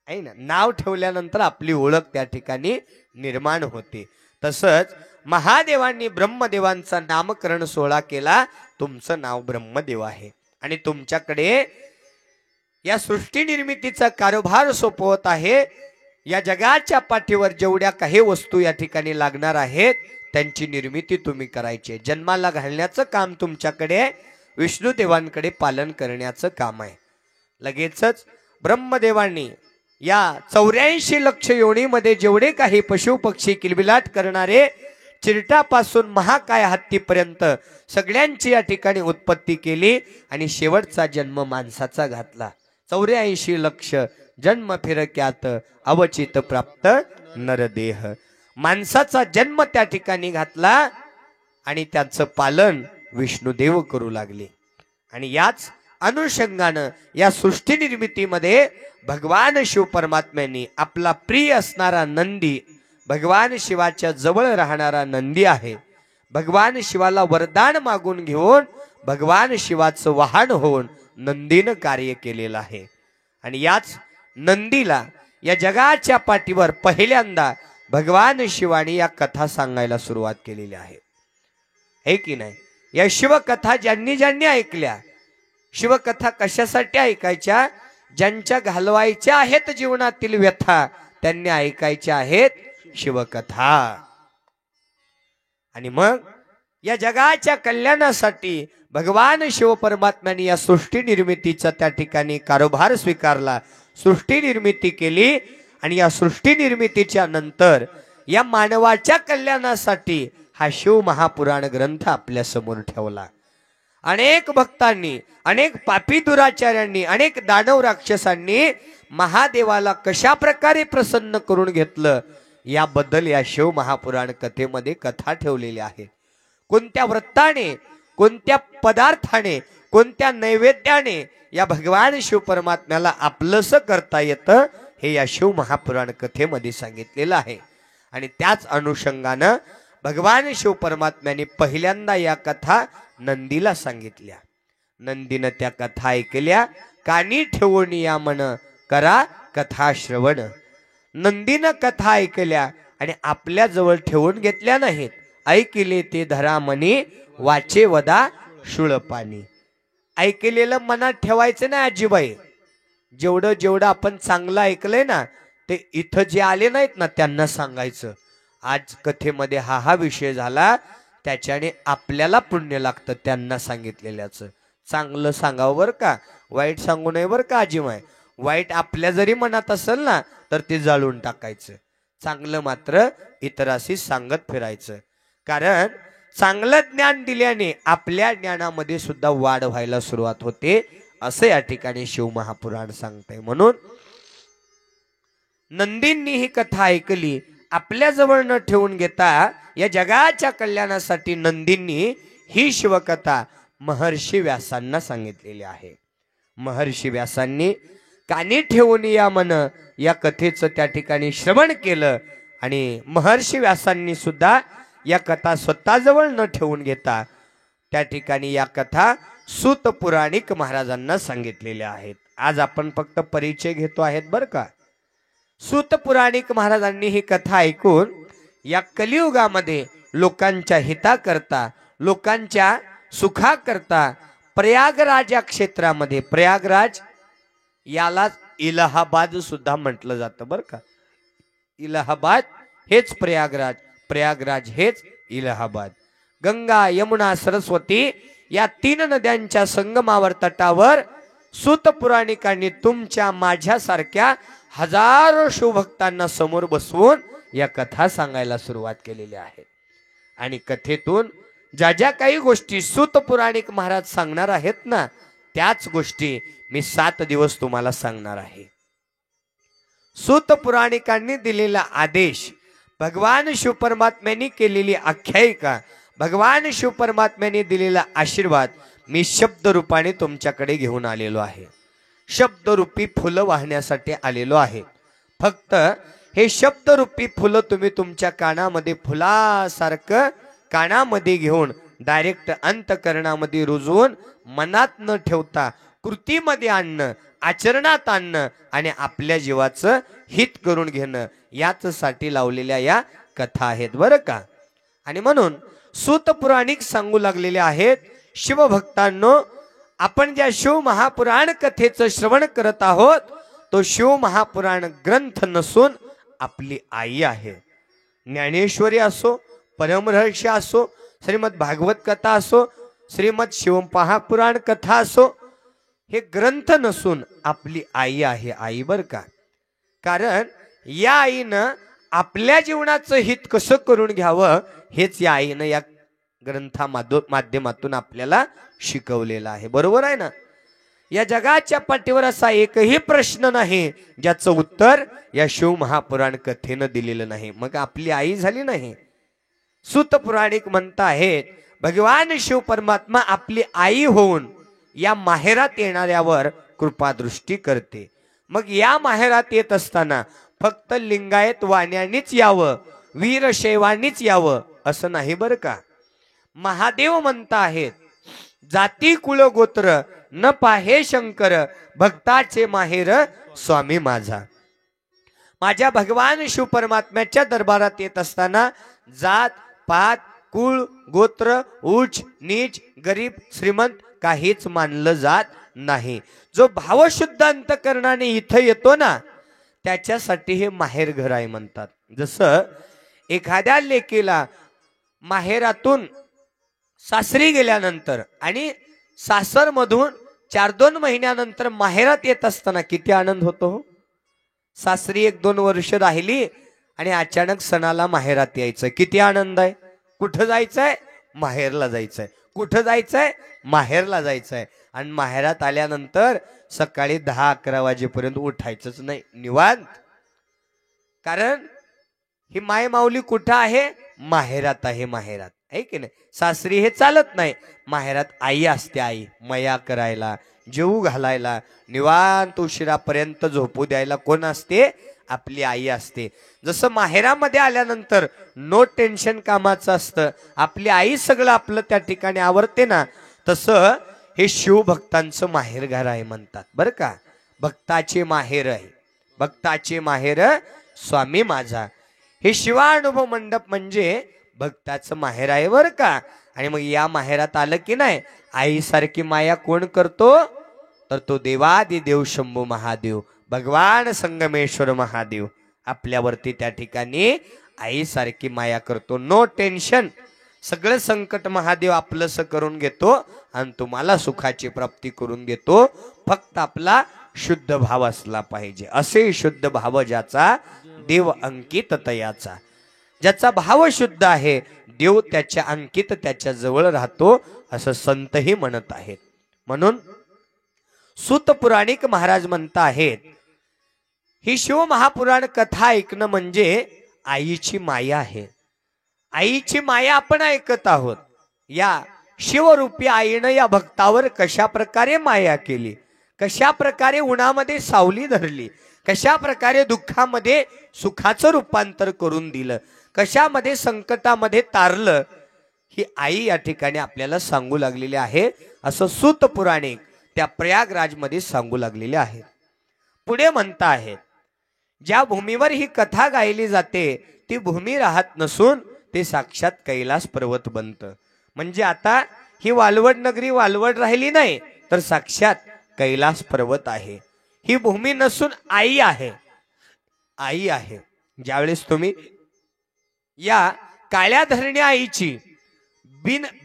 आहे ना? नाव ठेवल्यानंतर आपली ओळख त्या ठिकाणी निर्माण होते. तसंच महादेवांनी ब्रह्मदेवांचा नामकरण सोहळा केला. तुमचं नाव ब्रह्मदेव आहे आणि तुमच्याकडे या सृष्टी निर्मितीचा कारभार सोपवत आहे. या जगाच्या पाठीवर जेवढ्या काही वस्तू या ठिकाणी लागणार आहेत त्यांची निर्मिती तुम्ही करायची. जन्माला घालण्याचं काम तुमच्याकडे आहे, विष्णुदेवांकडे पालन करण्याचं काम आहे. लगेचच ब्रह्मदेवांनी या 84 लक्ष योनीमध्ये जेवढे काही पशु पक्षी किलबिलाट करणारे चिरटापासून महाकाय हत्तीपर्यंत सगळ्यांची या ठिकाणी उत्पत्ती केली आणि शेवटचा जन्म माणसाचा घातला. 84 लक्ष जन्म फिरक्यात अवचित प्राप्त नरदेह. माणसाचा जन्म त्या ठिकाणी घातला आणि त्याचं पालन विष्णुदेव करू लागले. आणि याच अनुषंगानं या सृष्टी निर्मितीमध्ये भगवान शिव परमात्म्यांनी आपला प्रिय असणारा नंदी, भगवान शिवाच्या जवळ राहणारा नंदी आहे, भगवान शिवाला वरदान मागून घेऊन भगवान शिवाचं वाहन होऊन नंदीनं कार्य केलेलं आहे. आणि याच नंदीला या जगाच्या पाठीवर पहिल्यांदा भगवान शिवानी या कथा सांगायला सुरुवात केलेली आहे, हे की नाही? या शिवकथा ज्यांनी ज्यांनी ऐकल्या, शिवकथा कशासाठी ऐकायच्या? ज्यांच्या घालवायच्या आहेत जीवनातील व्यथा त्यांनी ऐकायच्या आहेत शिवकथा. आणि मग या जगाच्या कल्याणासाठी भगवान शिव परमात्म्यांनी या सृष्टी निर्मितीचा त्या ठिकाणी कारभार स्वीकारला, सृष्टी निर्मिती केली. आणि या सृष्टी निर्मितीच्या नंतर या मानवाच्या कल्याणासाठी हा शिव महापुराण ग्रंथ आपल्या समोर ठेवला. अनेक भक्तांनी, अनेक पापी दुराचार्यांनी, अनेक दानव राक्षसांनी महादेवाला कशा प्रकारे प्रसन्न करून घेतलं याबद्दल या शिव महापुराण कथेमध्ये कथा ठेवलेली आहे. कोणत्या व्रताने, कोणत्या पदार्थाने, कोणत्या नैवेद्याने या भगवान शिव परमात्म्याला आपलंसं करता येतं हे या शिव महापुराण कथेमध्ये सांगितलेलं आहे. आणि त्याच अनुषंगानं भगवान शिव परमात्म्याने पहिल्यांदा या कथा नंदीला सांगितल्या. नंदीनं त्या कथा ऐकल्या. कानी ठेवून या मन करा कथा श्रवण. नंदीनं कथा ऐकल्या आणि आपल्या जवळ ठेवून घेतल्या नाहीत. ऐकले ते धरा मनी वाचे वदा शुळपाणी. ऐकलेलं मनात ठेवायचं ना आजीबाई. जेवढं जेवढं आपण चांगलं ऐकलंय ना ते इथं जे आले नाहीत ना त्यांना सांगायचं. आज कथेमध्ये हा विषय झाला, त्याच्याने आपल्याला पुण्य लागतं त्यांना सांगितलेल्याचं. चांगलं सांगावं बरं का, वाईट सांगू नये बरं का आजीमाय. वाईट आपल्या जरी मनात असेल ना तर ते जाळून टाकायचं. चांगलं मात्र इतरांशी सांगत फिरायचं. कारण चांगलं ज्ञान दिल्याने आपल्या ज्ञानामध्ये सुद्धा वाढ व्हायला सुरुवात होते, असं या ठिकाणी शिव महापुराण सांगतंय. म्हणून नंदींनी ही कथा ऐकली. आपल्या जवळ न ठेवून घेता या जगाच्या कल्याणासाठी नंदींनी ही शिवकथा महर्षी व्यासांना सांगितलेली आहे. महर्षी व्यासांनी कानी ठेवून या मन या कथेचं त्या ठिकाणी श्रवण केलं. आणि महर्षी व्यासांनी सुद्धा या कथा स्वतःजवळ न ठेवून घेता त्या ठिकाणी या कथा सूत पुराणिक महाराजांना सांगितलेल्या आहेत. आज आपण फक्त परिचय घेतो आहेत बरं का. सूत पुराणिक महाराजांनी ही कथा ऐकून या कलियुगामध्ये लोकांच्या हिताकरता, लोकांच्या सुखाकरता प्रयागराज या क्षेत्रामध्ये, प्रयागराज याला इलाहाबाद सुद्धा म्हटलं जातं बरं का. इलाहाबाद हेच प्रयागराज, प्रयागराज हेच इलाहाबाद. गंगा, यमुना, सरस्वती या 3 नद्यांच्या संगमावर, तटावर सूत पुराणिकांनी तुमच्या माझ्यासारख्या हजारो शिवभक्तांना समोर बसवून या कथा सांगायला सुरुवात केलेली आहे. आणि कथेतून ज्या ज्या काही गोष्टी सूत पुराणिक महाराज सांगणार आहेत ना, त्याच गोष्टी मी 7 दिवस तुम्हाला सांगणार आहे. सूत पुराणिकांनी दिलेला आदेश, भगवान शिवपरमात्म्यांनी केलेली आख्यायिका, भगवान शिवपरमात्म्यांनी दिलेला आशीर्वाद मी शब्द रूपाने तुमच्याकडे घेऊन आलेलो आहे. शब्दरूपी फुलं वाहण्यासाठी आलेलो आहे. फक्त हे शब्दरूपी फुलं तुम्ही तुमच्या कानामध्ये फुलासारखं कानामध्ये घेऊन डायरेक्ट अंतकरणामध्ये रुजवून मनात न ठेवता कृतीमध्ये आणणं, आचरणात आणणं आणि आपल्या जीवाचं हित करून घेणं, याचसाठी लावलेल्या या कथा आहेत बरं का. आणि म्हणून सूत पुराणिक सांगू लागलेले आहेत, शिवभक्तांनो, आपण ज्या शिव महापुराण कथेचं श्रवण करत आहोत तो शिव महापुराण ग्रंथ नसून आपली आई आहे. ज्ञानेश्वरी असो, परमरहस्य असो, श्रीमद भागवत कथा असो, श्रीमद शिव महापुराण कथा असो, हे ग्रंथ नसून आपली आई आहे. आई बर का. कारण या आईनं आपल्या जीवनाचं हित कसं करून घ्यावं हेच या आईनं या ग्रंथा माध्यमातून आपल्याला शिकवलेलं आहे. बरोबर आहे ना. या जगाच्या पाठीवर असा एकही प्रश्न नाही ज्याचं उत्तर या शिव महापुराण कथेनं दिलेलं नाही. मग आपली आई झाली नाही. सूत पुराणिक म्हणत आहेत, भगवान शिव परमात्मा आपली आई होऊन या माहेरात येणाऱ्यावर कृपादृष्टी करते. मग या माहेरात येत असताना फक्त लिंगायत वाण्यानीच यावं, वीरशैवानीच यावं असं नाही बरं का. महादेव म्हणत आहेत, जाती कुळ गोत्र न पाहे शंकर, भक्ताचे माहेर स्वामी माझा. माझ्या भगवान शिव परमात्म्याच्या दरबारात येत असताना जात पात कुळ गोत्र उच्च नीच गरीब श्रीमंत काहीच मानलं जात नाही. जो भावशुद्ध अंतकरणाने इथं येतो ना त्याच्यासाठी हे माहेर घर आहे म्हणतात. जसं एखाद्या लेकीला माहेरातून सासरी गेल्यानंतर आणि सासर मधून 4-2 महिन्यानंतर माहेरात येत असताना किती आनंद होतो. सासरी 1-2 वर्ष राहिली आणि अचानक सणाला माहेरात यायचं, किती आनंद आहे. कुठं जायचंय? माहेरला जायचंय. कुठं जायचंय? माहेरला जायचंय. आणि माहेरात आल्यानंतर सकाळी 10-11 वाजेपर्यंत उठायचंच नाही, निवांत. कारण ही माय माऊली कुठं आहे? माहेरात आहे. माहेरात आहे की नाही. सासरी हे चालत नाही. माहेरात आई असते. आई मया करायला, जेवू घालायला, निवांत उशिरापर्यंत झोपू द्यायला कोण असते? आपली आई असते. जसं माहेरामध्ये आल्यानंतर नो टेन्शन कामाचं असतं, आपली आई सगळं आपलं त्या ठिकाणी आवरते ना, तसं हे शिवभक्तांचं माहेरघर आहे म्हणतात बरं का. भक्ताचे माहेर आहे, भक्ताचे माहेर स्वामी माझा. हे शिवानुभव मंडप म्हणजे भक्ताचं माहेर आहे बरं का. आणि मग या माहेरात आलं की नाही, आईसारखी माया कोण करतो? तर तो देवादी देव शंभू महादेव, भगवान संगमेश्वर महादेव आपल्यावरती त्या ठिकाणी आईसारखी माया करतो. नो टेन्शन, सगळं संकट महादेव आपलंसं करून घेतो आणि तुम्हाला सुखाची प्राप्ती करून घेतो. फक्त आपला शुद्ध भाव असला पाहिजे. असे शुद्ध भाव ज्याचा देव अंकित तयाचा. ज्याचा भाव शुद्ध आहे देव त्याच्या अंकित त्याच्या जवळ राहतो असं संतही म्हणत आहेत. म्हणून सूत पुराणिक महाराज म्हणत आहेत, ही शिव महापुराण कथा ऐकणं म्हणजे आईची माया आहे. आईची माया आपण ऐकत आहोत. या शिवरूपी आईनं या भक्तावर कशा प्रकारे माया केली, कशा प्रकारे उन्हामध्ये सावली धरली, कशा प्रकारे दुःखामध्ये सुखाचं रूपांतर करून दिलं, कशामध्ये संकटामध्ये तारलं, ही आई या ठिकाणी आपल्याला सांगू लागलेली आहे. असं सूत पुराणिक त्या प्रयागराजमध्ये सांगू लागलेले आहेत. पुढे म्हणता आहेत, ज्या भूमीवर ही कथा गायली जाते ती भूमी राहत नसून ते साक्षात कैलास पर्वत बनतं. म्हणजे आता ही वालवड नगरी वालवड राहिली नाही, तर साक्षात कैलास पर्वत आहे. ही भूमी नसून आई आहे. आई आहे. ज्यावेळेस तुम्ही या काळ्या धरणी आईची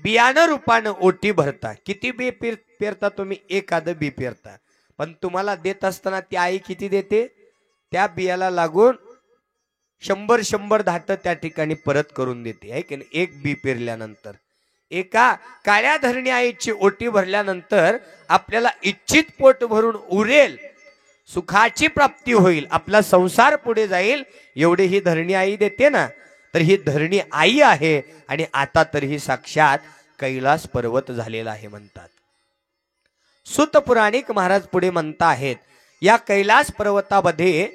बियाणं रूपानं ओटी भरता, किती बी पेरता तुम्ही? एखादं बी पेरता, पण तुम्हाला देत असताना ती आई किती देते? त्या बियाला लागून 100 धाट त्या ठिकाणी परत करून देते, आहे की नाही? एक बी पेरल्यानंतर, एका काळ्या धरणी आईची ओटी भरल्यानंतर आपल्याला इच्छित पोट भरून उरेल, सुखाची प्राप्ती होईल, आपला संसार पुढे जाईल, एवढी ही धरणी आई देते ना. तर ही धरणी आई आहे आणि आता तर ही साक्षात कैलास पर्वत झालेला आहे म्हणतात. सूत पुराणिक महाराज पुढे म्हणता आहेत, या कैलास पर्वतामध्ये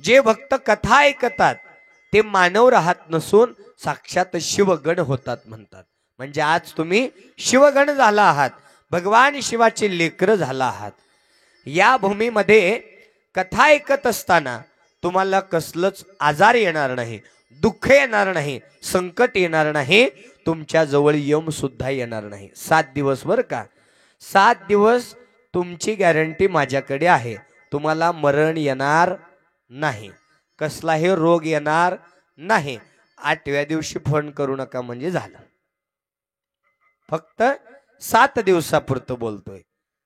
जे भक्त कथा ऐकतात ते मानव राहत नसून साक्षात शिवगण होतात म्हणतात. म्हणजे आज तुम्ही शिवगण झाला आहात, भगवान शिवाचे लेकर झाला आहात. या भूमीमध्ये कथा ऐकत असताना तुम्हाला कसलंच आजार येणार नाही, दुःख येणार नाही, संकट येणार नाही, तुमच्या जवळ यम सुद्धा येणार नाही. 7 दिवस बरं का, 7 दिवस तुमची गॅरंटी माझ्याकडे आहे. तुम्हाला मरण येणार नाही, कसलाही रोग येणार नाही. 8व्या दिवशी फोन करू नका म्हणजे झालं. फक्त 7 दिवसापुरतं बोलतोय,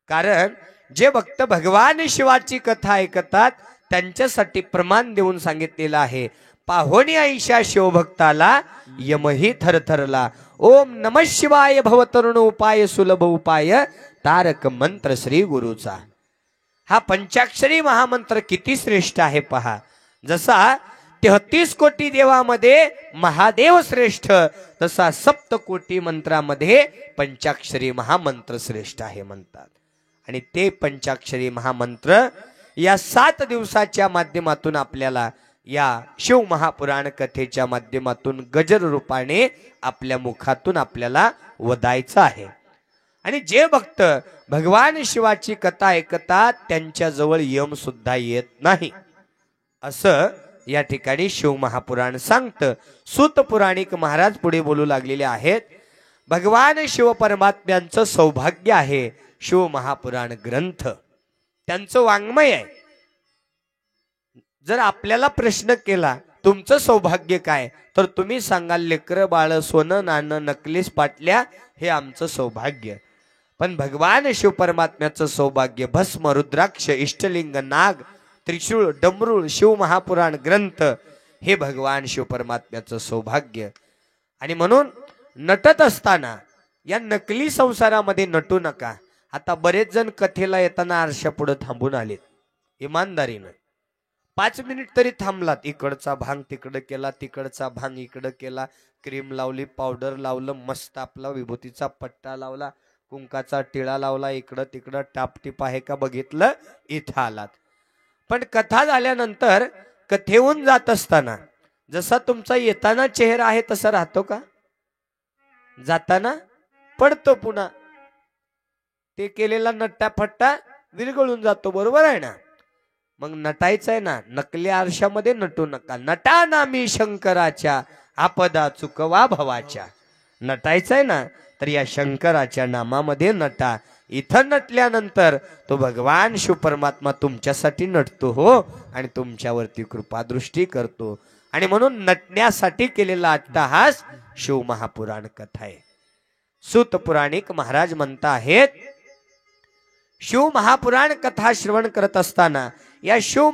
कारण जे भक्त भगवान शिवाची कथा ऐकतात त्यांच्यासाठी प्रमाण देऊन सांगितलेलं आहे, पाहोनी ऐशा शिवभक्ताला यमही थरथरला. ओम नमः शिवाय भवतरुण उपाय सुलभ उपाय तारक मंत्र श्री गुरुचा. हा पंचाक्षरी महामंत्र किती श्रेष्ठ आहे पहा. जसा 33 कोटी देवामध्ये महादेव श्रेष्ठ, तसा 7 कोटी मंत्रामध्ये पंचाक्षरी महामंत्र श्रेष्ठ आहे म्हणतात. आणि ते पंचाक्षरी महामंत्र या 7 दिवसाच्या माध्यमातून आपल्याला या शिव महापुराण कथेच्या माध्यमातून गजर रूपाने आपल्या मुखातून आपल्याला वदायचं आहे. आणि जे भक्त भगवान शिवाची कथा ऐकतात त्यांच्याजवळ यम सुद्धा येत नाही, असं या ठिकाणी शिव महापुराण सांगतं. सूत पुराणिक महाराज पुढे बोलू लागलेले आहेत, भगवान शिव परमात्म्यांचं सौभाग्य आहे शिव महापुराण ग्रंथ, त्यांचं वाङ्मय आहे. जर आपल्याला प्रश्न केला तुमचं सौभाग्य काय, तर तुम्ही सांगाल लेकर बाळ, सोनं नाणं, नकलीस पाटल्या, हे आमचं सौभाग्य. पण भगवान शिव परमात्म्याचं सौभाग्य भस्म, रुद्राक्ष, इष्टलिंग, नाग, त्रिशूळ, डमरूळ, शिव महापुराण ग्रंथ, हे भगवान शिव परमात्म्याचं सौभाग्य. आणि म्हणून नटत असताना या नकली संसारामध्ये नटू नका. आता बरेच जण कथेला येताना आरशा पुढे थांबून आलेत, इमानदारीनं 5 मिनिट तरी थांबलात. इकडचा भांग तिकडं केला, तिकडचा भांग इकडं केला, क्रीम लावली, पावडर लावलं, मस्त आपला विभूतीचा पट्टा लावला, कुंकाचा टिळा लावला, इकडं तिकडं टापटीप आहे का बघितलं, इथं आलात. पण कथा झाल्यानंतर कथेहून जात असताना जसा तुमचा येताना चेहरा आहे तसा राहतो का? जाताना पडतो पुन्हा. ते केलेला नट्टा फट्टा विरघळून जातो, बरोबर आहे ना? मग नटायचं आहे ना, नकली आरशामध्ये नटू नका. नटा नामी शंकराच्या आपदा चुकवा भवाच्या. नटायचं आहे ना, तर या शंकराच्या नामामध्ये नटा. इथं नटल्यानंतर तो भगवान शिव परमात्मा तुमच्यासाठी नटतो हो, आणि तुमच्यावरती कृपादृष्टी करतो. आणि म्हणून नटण्यासाठी केलेला अट्टहास शिव महापुराण कथा आहे. सूत पुराणिक महाराज म्हणता आहेत, शिव महापुराण कथा श्रवण करत असताना या शिव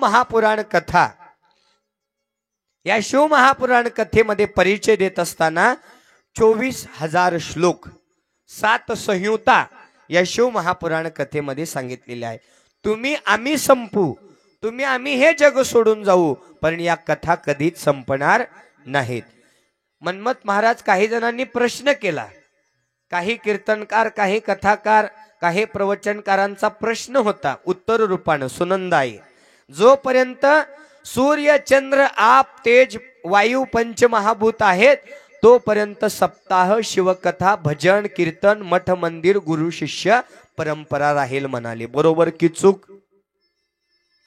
महापुराण कथेमध्ये परिचय देत असताना 24,000 श्लोक, 7 संहिता या शिव महापुराण कथेमध्ये सांगितलेले आहे. तुम्ही आम्ही संपू, तुम्ही आम्ही हे जग सोडून जाऊ, पण या कथा कधीच संपणार नाहीत. मन्मथ महाराज काही जणांनी प्रश्न केला, काही कीर्तनकार, काही कथाकार, काही प्रवचनकारांचा प्रश्न होता उत्तर रूपानं सुनंदाई. जोपर्यंत सूर्य, चंद्र, आप, तेज, वायू पंचमहाभूत आहेत तोपर्यंत सप्ताह, शिवकथा, भजन, कीर्तन, मठ, मंदिर, गुरु शिष्य परंपरा राहील म्हणाले. बरोबर की चूक?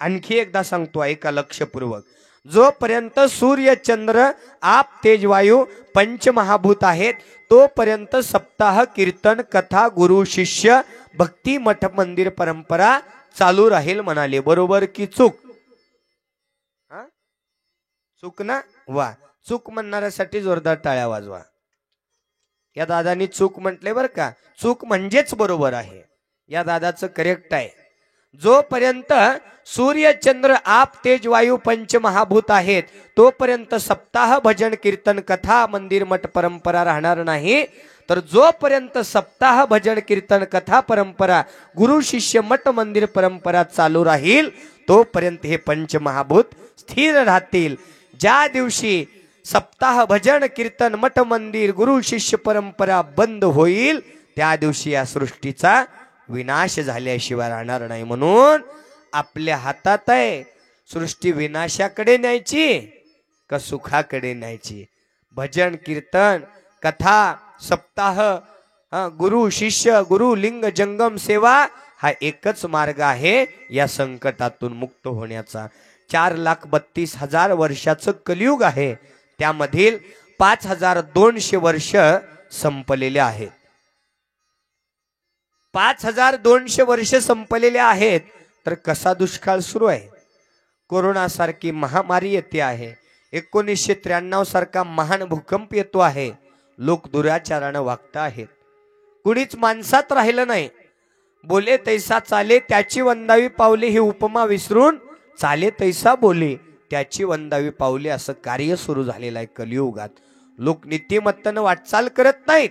आणखी एकदा सांगतो ऐका लक्षपूर्वक. जोपर्यंत सूर्य चंद्र आप तेज वायू पंचमहाभूत आहेत तोपर्यंत सप्ताह कीर्तन कथा गुरु शिष्य भक्ती मठ मंदिर परंपरा चालू राहील म्हणाले. बरोबर की चूक? चूक ना? वा, चूक म्हणणाऱ्यासाठी जोरदार टाळ्या वाजवा. या दादानी चूक म्हटले बर का. चूक म्हणजेच बरोबर आहे. या दादाचं करेक्ट आहे. जोपर्यंत सूर्य चंद्र आप तेज वायू पंचमहाभूत आहेत तोपर्यंत सप्ताह भजन कीर्तन कथा मंदिर मठ परंपरा राहणार नाही. तर जोपर्यंत सप्ताह भजन कीर्तन कथा परंपरा गुरु शिष्य मठ मंदिर परंपरा चालू राहील तोपर्यंत हे पंचमहाभूत स्थिर राहतील. ज्या दिवशी सप्ताह भजन कीर्तन मठ मंदिर गुरु शिष्य परंपरा बंद होईल त्या दिवशी या सृष्टीचा विनाश झाल्याशिवाय राहणार नाही. म्हणून आपल्या हातात आहे सृष्टी विनाशाकडे न्यायची का सुखाकडे न्यायची. भजन कीर्तन कथा सप्ताह गुरु शिष्य गुरु लिंग जंगम सेवा हा एकच मार्ग आहे या संकटातून मुक्त होण्याचा. 4,32,000 वर्षाचं कलियुग आहे. त्यामधील 5,200 वर्ष संपलेले आहेत. 5,200 वर्ष संपलेले आहेत. तर कसा दुष्काळ सुरू आहे. कोरोना सारखी महामारी येते आहे. 1993 सारखा महान भूकंप येतो आहे. लोक दुराचारानं वागत आहेत. कुणीच माणसात राहिलं नाही. बोले तैसा चाले त्याची वंदावी पावले ही उपमा विसरून चाले तैसा बोले त्याची वंदावी पावले असं कार्य सुरू झालेलं आहे कलियुगात. लोक नीतिमत्तेनं वाटचाल करत नाहीत.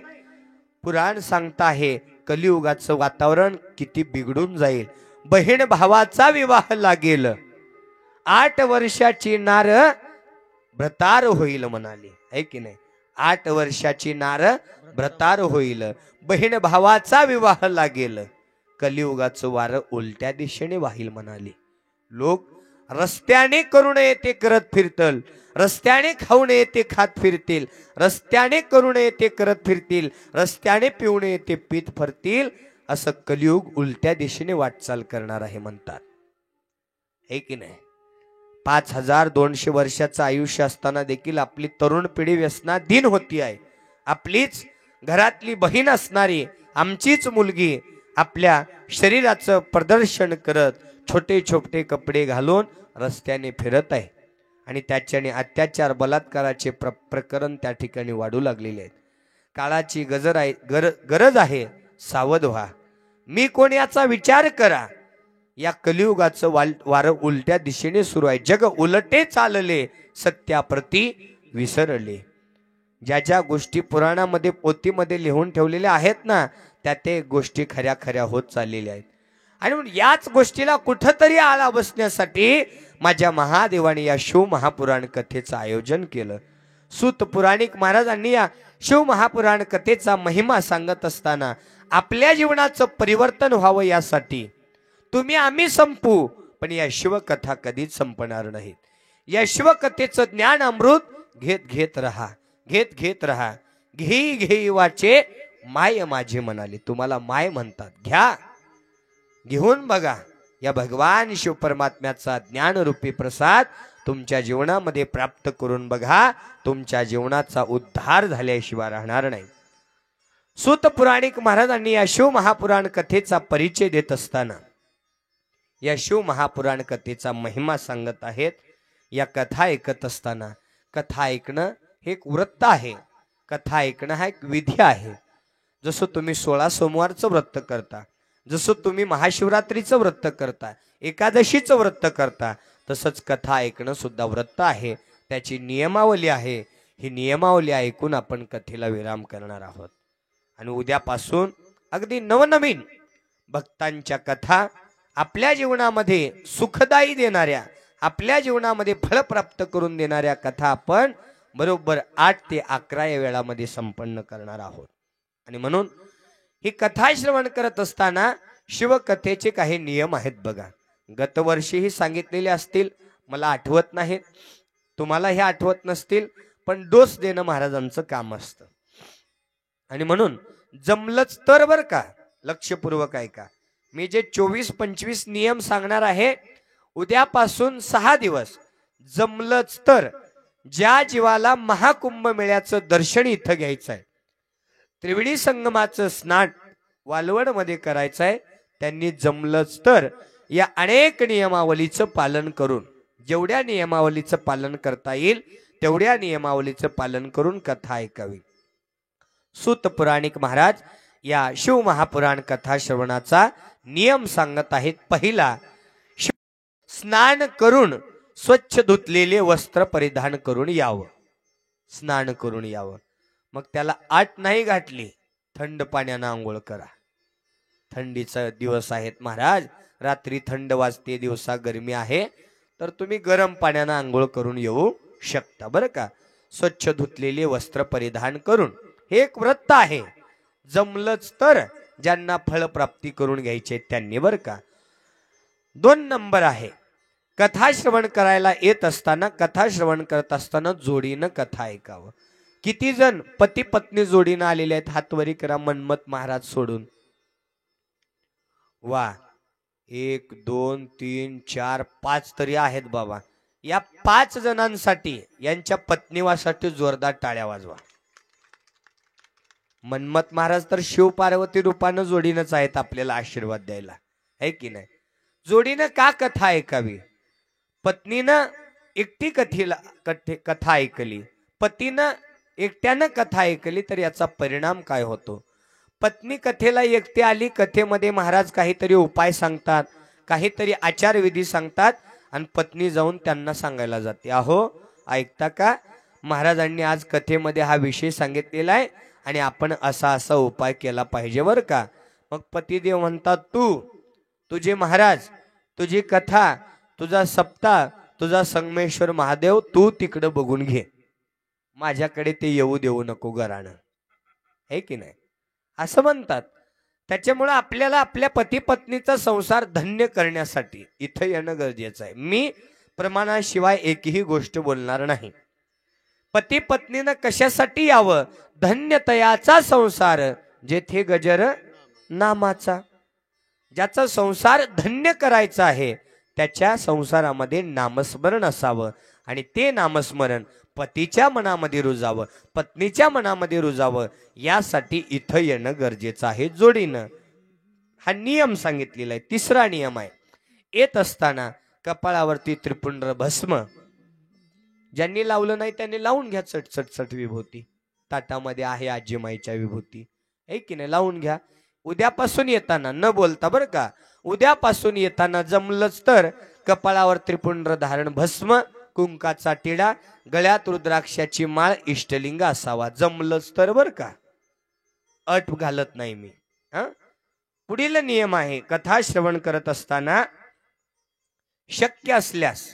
पुराण सांगत आहे कलियुगाचं वातावरण किती बिघडून जाईल. बहीण भावाचा विवाह लागेल 8 वर्षाची नार भ्रतार होईल म्हणाले. आहे की नाही? 8 वर्षाची नार भ्रतार होईल. बहीण भावाचा विवाह लागेल. कलियुगाचं वारं उलट्या दिशेने वाहील म्हणाले. लोक रस्त्याने करू नये ते करत फिरतील. रस्त्याने खाऊ नये ते खात फिरतील. रस्त्याने करू नये ते करत फिरतील. रस्त्याने पिऊ नये ते पीत फिरतील. असं कलियुग उलट्या दिशेने वाटचाल करणार आहे म्हणतात. हे की नाही? 5,200 वर्षाचं आयुष्य असताना देखील आपली तरुण पिढी व्यसनाधीन होती आहे. आपलीच घरातली बहीण असणारी आमचीच मुलगी आपल्या शरीराचं प्रदर्शन करत छोटे छोटे कपडे घालून रस्त्याने फिरत आहे. आणि त्याच्याने अत्याचार बलात्काराचे प्रकरण त्या ठिकाणी वाढू लागलेले आहेत. काळाची गरज आहे. सावध व्हा. मी कोण याचा विचार करा. या कलियुगाचं वारं उलट्या दिशेने सुरू आहे. जग उलटे चालले सत्याप्रती विसरले. ज्या ज्या गोष्टी पुराणामध्ये पोथीमध्ये लिहून ठेवलेल्या आहेत ना त्या ते गोष्टी खऱ्या खऱ्या होत चाललेल्या आहेत. आणि याच गोष्टीला कुठंतरी आळा बसण्यासाठी माझ्या महादेवाने या शिव महापुराण कथेचं आयोजन केलं. सूत पुराणिक महाराजांनी या शिव महापुराण कथेचा महिमा सांगत असताना आपल्या जीवनाचं परिवर्तन व्हावं यासाठी तुम्ही आम्ही संपू पण या शिवकथा कधीच संपणार नाहीत. या शिवकथेचं ज्ञान अमृत घेत घेत राहा. घेत घेत राहा. घेई घेई वाचे माय माझे म्हणाले. तुम्हाला माय म्हणतात. घ्या. घेऊन बघा. या भगवान शिव परमात्म्याचा ज्ञानरूपी प्रसाद तुमच्या जीवनामध्ये प्राप्त करून बघा. तुमच्या जीवनाचा उद्धार झाल्याशिवाय राहणार नाही. सूत पुराणिक महाराजांनी या शिव महापुराण कथेचा परिचय देत असताना या शिव महापुराण कथेचा महिमा सांगत आहेत. या कथा ऐकत असताना कथा ऐकणं हे एक व्रत आहे. कथा ऐकणं हा एक विधी आहे. जसं तुम्ही 16 सोमवारचं व्रत करता, जसं तुम्ही महाशिवरात्रीचं व्रत करता, एकादशीचं व्रत करता, तसंच कथा ऐकणं सुद्धा व्रत आहे. त्याची नियमावली आहे. ही नियमावली ऐकून आपण कथेला विराम करणार आहोत. आणि उद्यापासून अगदी नवनवीन भक्तांच्या कथा आपल्या जीवनामध्ये सुखदायी देणाऱ्या, आपल्या जीवनामध्ये फळ प्राप्त करून देणाऱ्या कथा आपण बरोबर 8 ते 11 या वेळामध्ये संपन्न करणार आहोत. आणि म्हणून ही कथा श्रवण करत असताना शिवकथेचे काही नियम आहेत बघा. गतवर्षीही सांगितलेले असतील, मला आठवत नाहीत, तुम्हाला हे आठवत नसतील, पण डोस देणं महाराजांचं काम असतं. आणि म्हणून जमलंच तर बरं का, लक्षपूर्वक ऐका. मी जे 24-25 नियम सांगणार आहे उद्यापासून 6 दिवस जमलंच तर ज्या जीवाला महाकुंभ मेळ्याचं दर्शन इथं घ्यायचं आहे, त्रिवेणी संगमाचं स्नान वालवड मध्ये करायचं आहे, त्यांनी जमलंच तर या अनेक नियमावलीचं पालन करून, जेवढ्या नियमावलीचं पालन करता येईल तेवढ्या नियमावलीचं पालन करून कथा ऐकावी. सूत पुराणिक महाराज या शिव महापुराण कथा श्रवणाचा नियम सांगत आहेत. पहिला, स्नान करून स्वच्छ धुतलेले वस्त्र परिधान करून यावं. स्नान करून यावं. मग त्याला आट नाही घातली, थंड पाण्यानं आंघोळ करा. थंडीचा दिवस आहेत महाराज, रात्री थंड वाजते, दिवसा गरमी आहे, तर तुम्ही गरम पाण्यानं आंघोळ करून येऊ शकता बरं का. स्वच्छ धुतलेले वस्त्र परिधान करून, हे एक व्रत आहे. जमलंच तर ज्यांना फळप्राप्ती करून घ्यायचे त्यांनी बरं का. 2 नंबर आहे, कथा श्रवण करायला येत असताना, कथा श्रवण करत असताना जोडीनं कथा ऐकावं. किती जण पती पत्नी जोडीनं आलेले आहेत, हातवरी करा. मन्मथ महाराज सोडून. वा, 1 2 3 4 5 तरी आहेत बाबा. या 5 जणांसाठी, यांच्या पत्नीवासाठी जोरदार टाळ्या वाजवा. मन्मथ महाराज तर शिव पार्वती रूपानं जोडीनंच आहेत आपल्याला आशीर्वाद द्यायला, है की नाही. जोडीनं का कथा ऐकावी? पत्नीनं एकटी कथा ऐकली, पतीनं एकट्यानं कथा ऐकली तर याचा परिणाम काय होतो? पत्नी कथेला एकटी आली, कथेमध्ये महाराज काहीतरी उपाय सांगतात, काहीतरी आचारविधी सांगतात, आणि पत्नी जाऊन त्यांना सांगायला जाते, अहो ऐकता का, महाराजांनी आज कथेमध्ये हा विषय सांगितलेला आहे आणि आपण असा असा उपाय केला पाहिजे बरं का. मग पतिदेव म्हणतात, तुझे महाराज, तुझी कथा, तुझा सप्ताह, तुझा संगमेश्वर महादेव तू तिकडं बघून घे, माझ्याकडे ते येऊ देऊ नको घरानं, है की नाही, असं म्हणतात. त्याच्यामुळे आपल्याला आपल्या पती पत्नीचा संसार धन्य करण्यासाठी इथं येणं गरजेचं आहे. मी प्रमाणाशिवाय एकही गोष्ट बोलणार नाही. पती पत्नीनं कशासाठी यावं? धन्यतयाचा संसार जेथे गजर नामाचा. ज्याचा संसार धन्य करायचा आहे त्याच्या संसारामध्ये नामस्मरण असावं, आणि ते नामस्मरण पतीच्या मनामध्ये रुजावं, पत्नीच्या मनामध्ये रुजावं, यासाठी इथं येणं गरजेचं आहे जोडीनं. हा नियम सांगितलेला आहे. 3रा नियम आहे, येत असताना कपाळावरती त्रिपुंड भस्म, ज्यांनी लावलं नाही त्यांनी लावून घ्या. चटचट विभूती ताटामध्ये आहे, आजीमाईच्या विभूती, है की नाही, लावून घ्या. उद्यापासून येताना न बोलता बरं का, उद्यापासून येताना जमलंच तर कपाळावर त्रिपुंड धारण भस्म, कुंकाचा टिळा, गळ्यात रुद्राक्षाची माळ, इष्टलिंग असावा. जमलंच तर बरं का, अट घालत नाही मी. पुढील नियम आहे, कथा श्रवण करत असताना शक्य असल्यास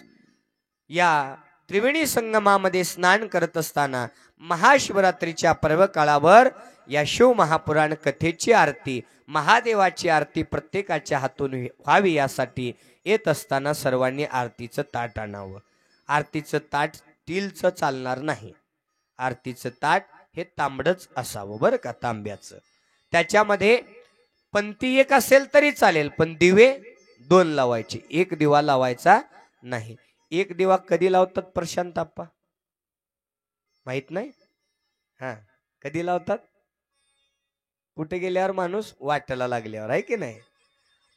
या त्रिवेणी संगमामध्ये स्नान करत असताना महाशिवरात्रीच्या पर्व काळावर या शिव महापुराण कथेची आरती, महादेवाची आरती प्रत्येकाच्या हातून व्हावी, यासाठी येत असताना सर्वांनी आरतीचं ताट आणावं. आरतीचं ताट स्टीलचं चालणार नाही, आरतीचं ताट हे तांबडच असावं बरं का, तांब्याचं. त्याच्यामध्ये पंथी एक असेल तरी चालेल, पण दिवे 2 लावायचे, 1 दिवा लावायचा नाही. 1 दिवा कधी लावतात प्रशांत आप्पा? माहित नाही? कधी लावतात? कुठे गेल्यावर? माणूस वाटायला लागल्यावर, आहे की नाही.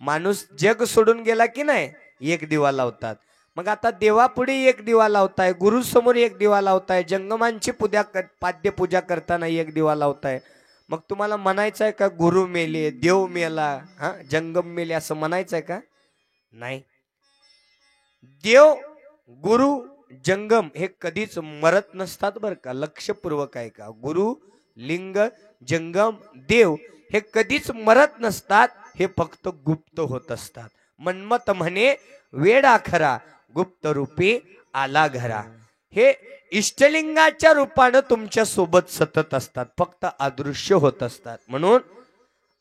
माणूस जग सोडून गेला की नाही 1 दिवा लावतात. मग आता देवापुढे 1 दिवा लावताय, गुरु समोर 1 दिवा लावताय, जंगमांची पाद्य पूजा करताना 1 दिवा लावताय. मग तुम्हाला म्हणायचं आहे का गुरु मेले, देव मेला, जंगम मेले, असं म्हणायचं आहे का? नाही. देव, गुरु, जंगम हे कधीच मरत नसतात बरं का, लक्षपूर्वक आहे का. गुरु, लिंग, जंगम, देव हे कधीच मरत नसतात, हे फक्त गुप्त होत असतात. मन्मथ म्हणे वेडा खरा, गुप्त रूपी आला घरा. हे इष्टलिंगाच्या रूपानं तुमच्या सोबत सतत असतात, फक्त अदृश्य होत असतात. म्हणून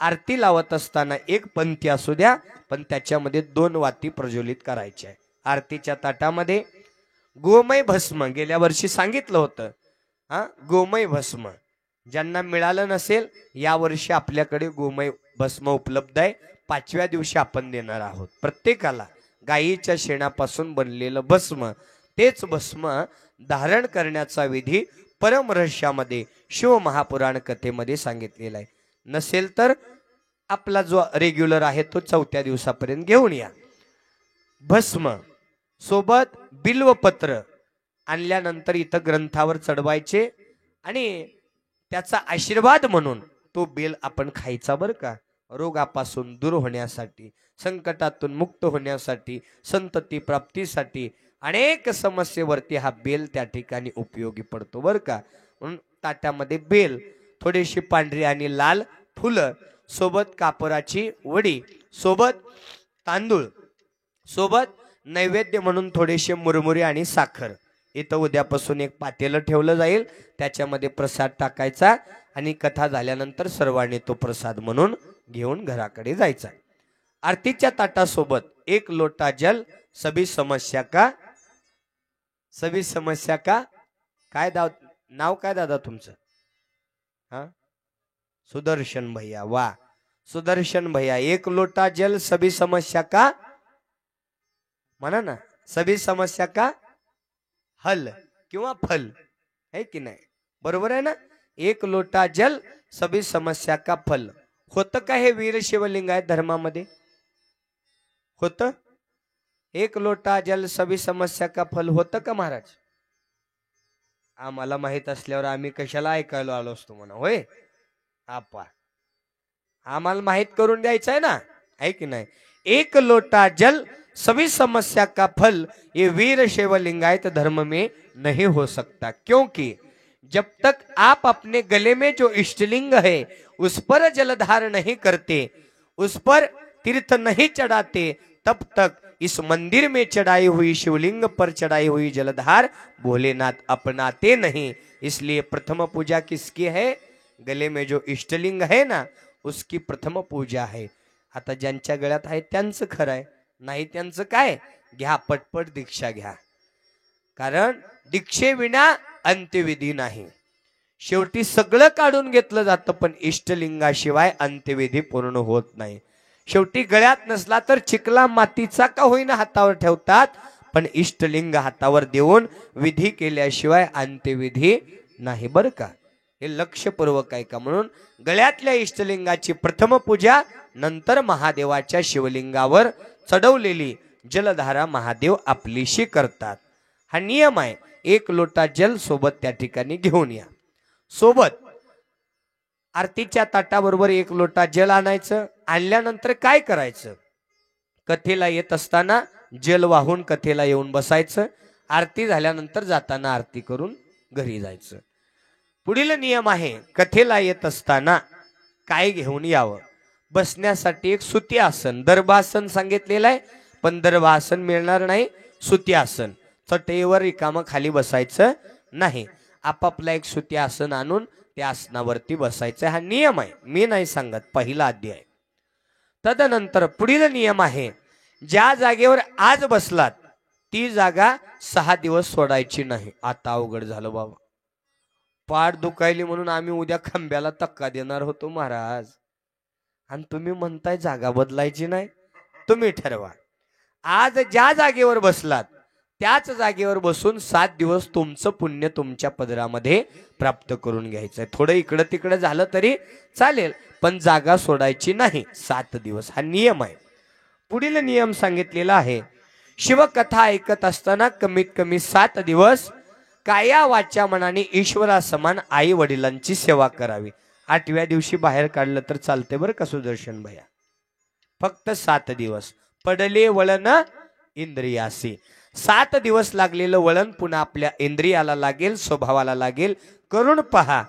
आरती लावत असताना 1 पंथी असू द्या, पण त्याच्यामध्ये 2 वाती प्रज्वलित करायच्या. आरतीच्या ताटामध्ये गोमय भस्म, गेल्या वर्षी सांगितलं होतं, गोमय भस्म ज्यांना मिळालं नसेल, या वर्षी आपल्याकडे गोमय भस्म उपलब्ध आहे. 5व्या दिवशी आपण देणार आहोत प्रत्येकाला गायीच्या शेणापासून बनलेलं भस्म. तेच भस्म धारण करण्याचा विधी परमरहस्यामध्ये शिव महापुराण कथेमध्ये सांगितलेला आहे. नसेल तर आपला जो रेग्युलर आहे तो 4थ्या दिवसापर्यंत घेऊन या. भस्म सोबत बिल्वपत्र आणल्यानंतर इथं ग्रंथावर चढवायचे आणि त्याचा आशीर्वाद म्हणून तो बेल आपण खायचा बरं का. रोगापासून दूर होण्यासाठी, संकटातून मुक्त होण्यासाठी, संतती प्राप्तीसाठी, अनेक समस्येवरती हा बेल त्या ठिकाणी उपयोगी पडतो बरं का. म्हणून ताट्यामध्ये बेल, थोडीशी पांढरी आणि लाल फुलं, सोबत कापराची वडी, सोबत तांदूळ, सोबत नैवेद्य म्हणून थोडेसे मुरमुरे आणि साखर. इथं उद्यापासून एक पातेलं ठेवलं जाईल, त्याच्यामध्ये प्रसाद टाकायचा आणि कथा झाल्यानंतर सर्वांनी तो प्रसाद म्हणून घेऊन घराकडे जायचा. आरतीच्या ताटासोबत 1 लोटा जल. सभी समस्या का, सभी समस्या का. काय नाव काय दादा तुमचं? हा, सुदर्शन भैया. वा सुदर्शन भैया. 1 लोटा जल सभी समस्या का म्हणा ना. सभी समस्या का हल किंवा फल है की नाही, बरोबर आहे ना. 1 लोटा जल सभी समस्या का फल. होतं का हे वीर शिवलिंगायत धर्मामध्ये? होतं 1 लोटा जल सभी समस्या का फल होतं का महाराज? आम्हाला माहित असल्यावर आम्ही कशाला ऐकायला आलो असतो म्हणा. होय आपा, आम्हाला माहित करून द्यायचं आहे ना, है की नाही. 1 लोटा जल सभी समस्या का फल ये वीर शिवलिंगायत धर्म में नहीं हो सकता, क्योंकि जब तक आप अपने गले में जो इष्टलिंग है उस पर जलधार नहीं करते, उस पर तीर्थ नहीं चढ़ाते, तब तक इस मंदिर में चढ़ाई हुई शिवलिंग पर चढ़ाई हुई जलधार भोलेनाथ अपनाते नहीं. इसलिए प्रथम पूजा किसकी है? गले में जो इष्टलिंग है ना, उसकी प्रथम पूजा है. आता ज्यांच्या गळ्यात आहे त्यांचं खरं आहे, नाही त्यांचं काय, घ्या पटपट दीक्षा घ्या. कारण दीक्षेविना अंत्यविधी नाही. शेवटी सगळं काढून घेतलं जातं, पण इष्टलिंगाशिवाय अंत्यविधी पूर्ण होत नाही. शेवटी गळ्यात नसला तर चिखला मातीचा का होईना हातावर ठेवतात, पण इष्टलिंग हातावर देऊन विधी केल्याशिवाय अंत्यविधी नाही बरं का. हे लक्षपूर्वक आहे का. म्हणून गळ्यातल्या इष्टलिंगाची प्रथम पूजा, नंतर महादेवाच्या शिवलिंगावर चढवलेली जलधारा महादेव आपलीशी करतात. हा नियम आहे. 1 लोटा जल सोबत त्या ठिकाणी घेऊन या. सोबत आरतीच्या ताटाबरोबर 1 लोटा जल आणायचं. आणल्यानंतर काय करायचं? कथेला येत असताना जल वाहून कथेला येऊन बसायचं. आरती झाल्यानंतर जाताना आरती करून घरी जायचं. पुढील नियम आहे, कथेला येत असताना काय घेऊन यावं? बसण्यासाठी एक सुती आसन, दर्भासन सांगितलेलं आहे, पण दर्भासन मिळणार नाही. सुती आसन, चटईवर रिकामं खाली बसायचं नाही. आपापला एक सुती आसन आणून त्या आसनावरती बसायचं. हा नियम आहे, मी नाही सांगत, पहिला अध्याय. तदनंतर पुढील नियम आहे, ज्या जागेवर आज बसलात ती जागा 6 दिवस सोडायची नाही. आता अवघड झालं बाबा, पाठ दुखायली म्हणून आम्ही उद्या खांब्याला धक्का देणार होतो महाराज, आणि तुम्ही म्हणताय जागा बदलायची नाही. तुम्ही ठरवा. आज ज्या जागेवर बसलात त्याच जागेवर बसून 7 दिवस तुमचं पुण्य तुमच्या पदरामध्ये प्राप्त करून घ्यायचंय. थोडं इकडं तिकडं झालं तरी चालेल, पण जागा सोडायची नाही 7 दिवस. हा नियम आहे. पुढील नियम सांगितलेला आहे, शिवकथा ऐकत असताना कमीत कमी 7 दिवस काया वाचा मनाने ईश्वरा समान आई वडिलांची सेवा करावी. 8व्या दिवशी बाहेर काढलं तर चालते बरं का सुदर्शन भैया. फक्त 7 दिवस. पडले वळण इंद्रियासी. 7 दिवस लागलेलं वळण पुन्हा आपल्या इंद्रियाला लागेल, स्वभावाला लागेल. करून पहा,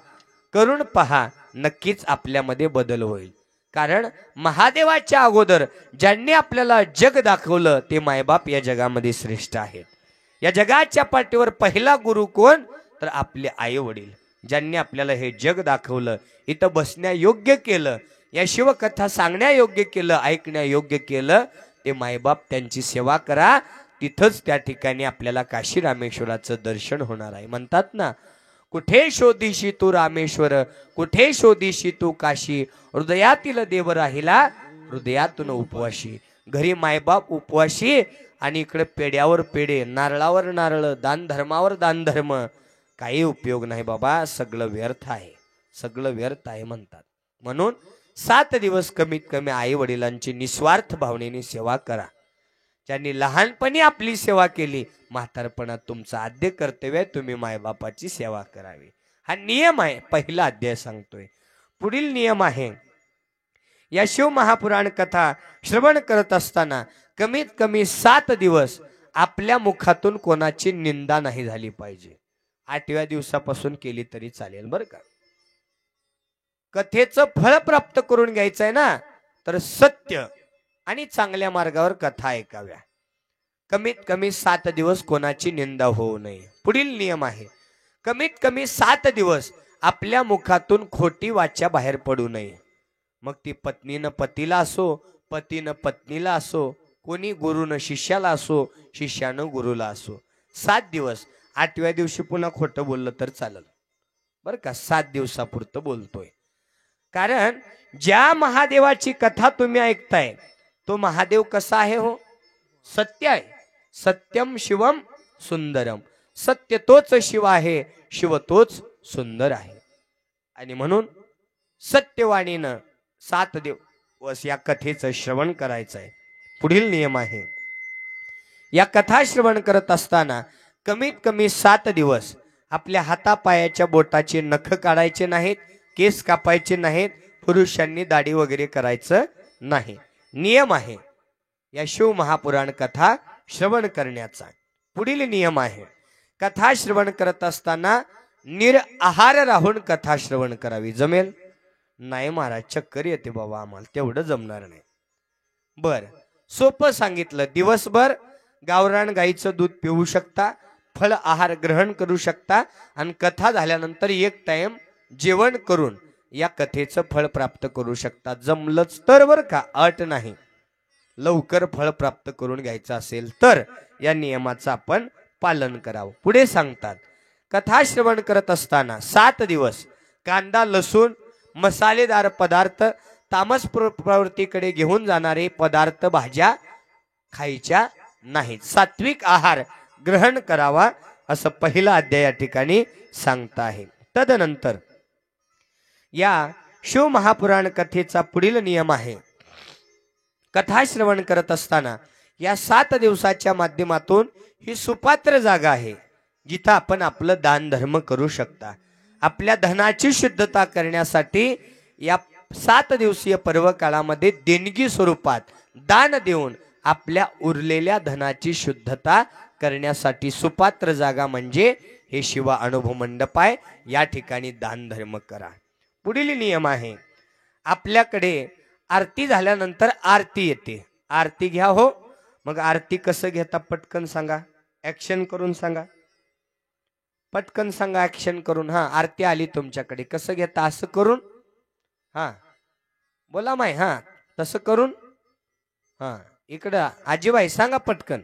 करून पहा, नक्कीच आपल्यामध्ये बदल होईल. कारण महादेवाच्या अगोदर ज्यांनी आपल्याला जग दाखवलं ते मायबाप या जगामध्ये श्रेष्ठ आहेत. या जगाच्या पाठीवर पहिला गुरु कोण? तर आपले आई वडील, ज्यांनी आपल्याला हे जग दाखवलं, इथं बसण्या योग्य केलं, या शिवकथा सांगण्या योग्य केलं, ऐकण्या योग्य केलं, ते मायबाप. त्यांची सेवा करा, तिथंच त्या ठिकाणी आपल्याला काशी रामेश्वराचं दर्शन होणार आहे. म्हणतात ना, कुठे शोधीशी तू रामेश्वर, कुठे शोधीशी तू काशी, हृदयातील देव राहिला हृदयातून उपवाशी. घरी मायबाप उपवाशी आणि इकडे पेड्यावर पेढे, नारळावर नारळ, दान धर्मावर दान धर्म, काही उपयोग नाही बाबा, सगळं व्यर्थ आहे, सगळं व्यर्थ आहे म्हणतात. म्हणून 7 दिवस कमीत कमी आई वडिलांची निस्वार्थ भावनेने सेवा करा. ज्यांनी लहानपणी आपली सेवा केली, म्हातारपणात तुमचं आद्य कर्तव्य आहे, तुम्ही मायबापाची सेवा करावी. हा नियम आहे. पहिला अध्याय सांगतोय. पुढील नियम आहे, या शिव महापुराण कथा श्रवण करत असताना कमीत कमी 7 दिवस आपल्या मुखातून कोणाची निंदा नाही झाली पाहिजे. 8व्या दिवसापासून केली तरी चालेल बरं का. कथेचं फळ प्राप्त करून घ्यायचं आहे ना, तर सत्य आणि चांगल्या मार्गावर कथा ऐकाव्या. कमीत कमी 7 दिवस कोणाची निंदा होऊ नये. पुढील नियम आहे, कमीत कमी 7 दिवस आपल्या मुखातून खोटी वाचा बाहेर पडू नये. मग ती पत्नीनं पतीला असो, पतीनं पत्नीला असो, कोणी गुरुनं शिष्याला असो, शिष्यानं गुरुला असो. 7 दिवस. 8व्या दिवशी पुन्हा खोटं बोललं तर चालेल बरं का. 7 दिवसापुरतं बोलतोय. कारण ज्या महादेवाची कथा तुम्ही ऐकताय तो महादेव कसा आहे हो? सत्य आहे. सत्यम शिवम सुंदरम. सत्य तोच शिव आहे, शिव तोच सुंदर आहे. आणि म्हणून सत्यवाणीनं 7 दिवस या कथेचं श्रवण करायचं आहे. पुढील नियम आहे, या कथा श्रवण करत असताना कमीत कमी 7 दिवस आपल्या हातापायाच्या बोटाचे नख काढायचे नाहीत, केस कापायचे नाहीत, पुरुषांनी दाढी वगैरे करायचं नाही. नियम आहे या शिव महापुराण कथा श्रवण करण्याचा. पुढील नियम आहे, कथा श्रवण करत असताना निरआहार राहून कथा श्रवण करावी. जमेल? नाही महाराज, चक्कर येते बाबा, आम्हाला तेवढं जमणार नाही. बर, सोपं सांगितलं. दिवसभर गावरान गाईचं दूध पिऊ शकता, फळ आहार ग्रहण करू शकता, आणि कथा झाल्यानंतर 1 टाइम जेवण करून या कथेचं फळ प्राप्त करू शकता. जमलंच तर बरं का, अट नाही. लवकर फळ प्राप्त करून घ्यायचं असेल तर या नियमाचं आपण पालन करावं. पुढे सांगतात, कथा श्रवण करत असताना 7 दिवस कांदा, लसूण, मसालेदार पदार्थ, तामस प्रवृत्तीकडे घेऊन जाणारे पदार्थ, भाज्या खायच्या नाहीत. सात्विक आहार ग्रहण करावा असं पहिला अध्याय या ठिकाणी सांगता आहे. तदनंतर या शिव महापुराण कथेचा पुढील नियम आहे, कथा श्रवण करत असताना या 7 दिवसाच्या माध्यमातून ही सुपात्र जागा आहे जिथं आपण आपलं दान धर्म करू शकता. आपल्या धनाची शुद्धता करण्यासाठी या 7 दिवसीय पर्व काळामध्ये देणगी स्वरूपात दान देऊन आपल्या उरलेल्या धनाची शुद्धता करण्यासाठी सुपात्र जागा म्हणजे हे शिवा अनुभव मंडप आहे. या ठिकाणी दान धर्म करा. पुढील नियम आहे, आपल्याकडे आरती झाल्यानंतर आरती येते. आरती घ्या हो. मग आरती कसं घेता पटकन सांगा, ऍक्शन करून सांगा. पटकन सांगा ऍक्शन करून. हा, आरती आली तुमच्याकडे, कसं घेता? असं करून. हा बोला माय. हा, तसं करून. हा, इकडं आजीबाई सांगा पटकन.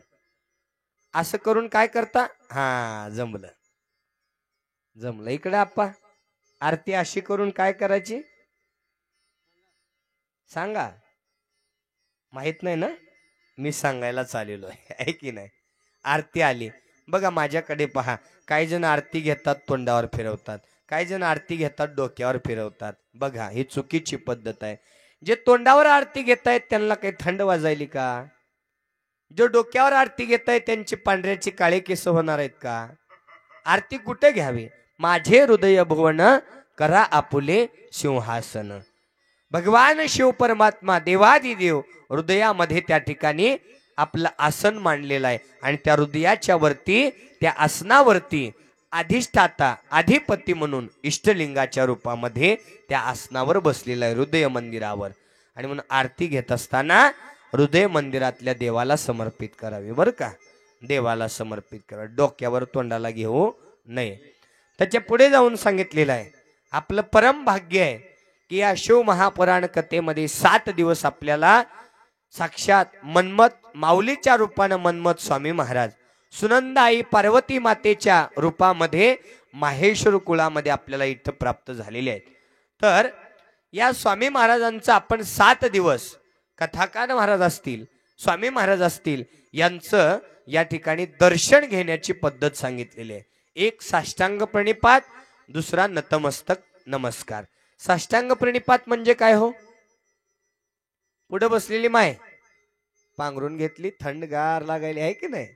असं करून काय करता? हा, जमलं जमलं. इकडे आप्पा, आरती अशी करून काय करायची सांगा. माहित नाही ना, मी सांगायला चाललेलो आहे की नाही. आरती आली बघा, माझ्याकडे पहा. काही जण आरती घेतात तोंडावर फिरवतात, काही जण आरती घेतात डोक्यावर फिरवतात. बघा, ही चुकीची पद्धत आहे. जे तोंडावर आरती घेतायत त्यांना काही थंड वाजायली का? जो डोक्यावर आरती घेतायत त्यांची पांढऱ्याची काळे केस होणार आहेत का? आरती कुठे घ्यावी? माझे हृदय भुवन करा आपुले सिंहासन. भगवान शिव परमात्मा देवादिदेव हृदयामध्ये त्या ठिकाणी आपलं आसन मांडलेलं आहे. आणि त्या हृदयाच्या वरती, त्या आसनावरती अधिष्ठाता, अधिपती म्हणून इष्टलिंगाच्या रूपामध्ये त्या आसनावर बसलेला आहे, हृदय मंदिरावर. आणि म्हणून आरती घेत असताना हृदय मंदिरातल्या देवाला समर्पित करावी बरं का. देवाला समर्पित करा, डोक्यावर तोंडाला घेऊ नये. त्याच्या पुढे जाऊन सांगितलेलं आहे, आपलं परम भाग्य आहे की या शिव महापुराण कथेमध्ये 7 दिवस आपल्याला साक्षात मन्मथ माऊलीच्या रूपानं मन्मथ स्वामी महाराज, सुनंदाई पार्वती मातेच्या रूपामध्ये माहेश्वर कुळामध्ये आपल्याला इथं प्राप्त झालेले आहेत. तर या स्वामी महाराजांचा आपण 7 दिवस, कथाकार महाराज असतील, स्वामी महाराज असतील, यांचं या ठिकाणी दर्शन घेण्याची पद्धत सांगितलेली आहे. एक साष्टांग प्रणिपात, दुसरा नतमस्तक नमस्कार. साष्टांग प्रणिपात म्हणजे काय हो? पुढे बसलेली माय पांघरून घेतली, थंडगार लागायली आहे की नाही.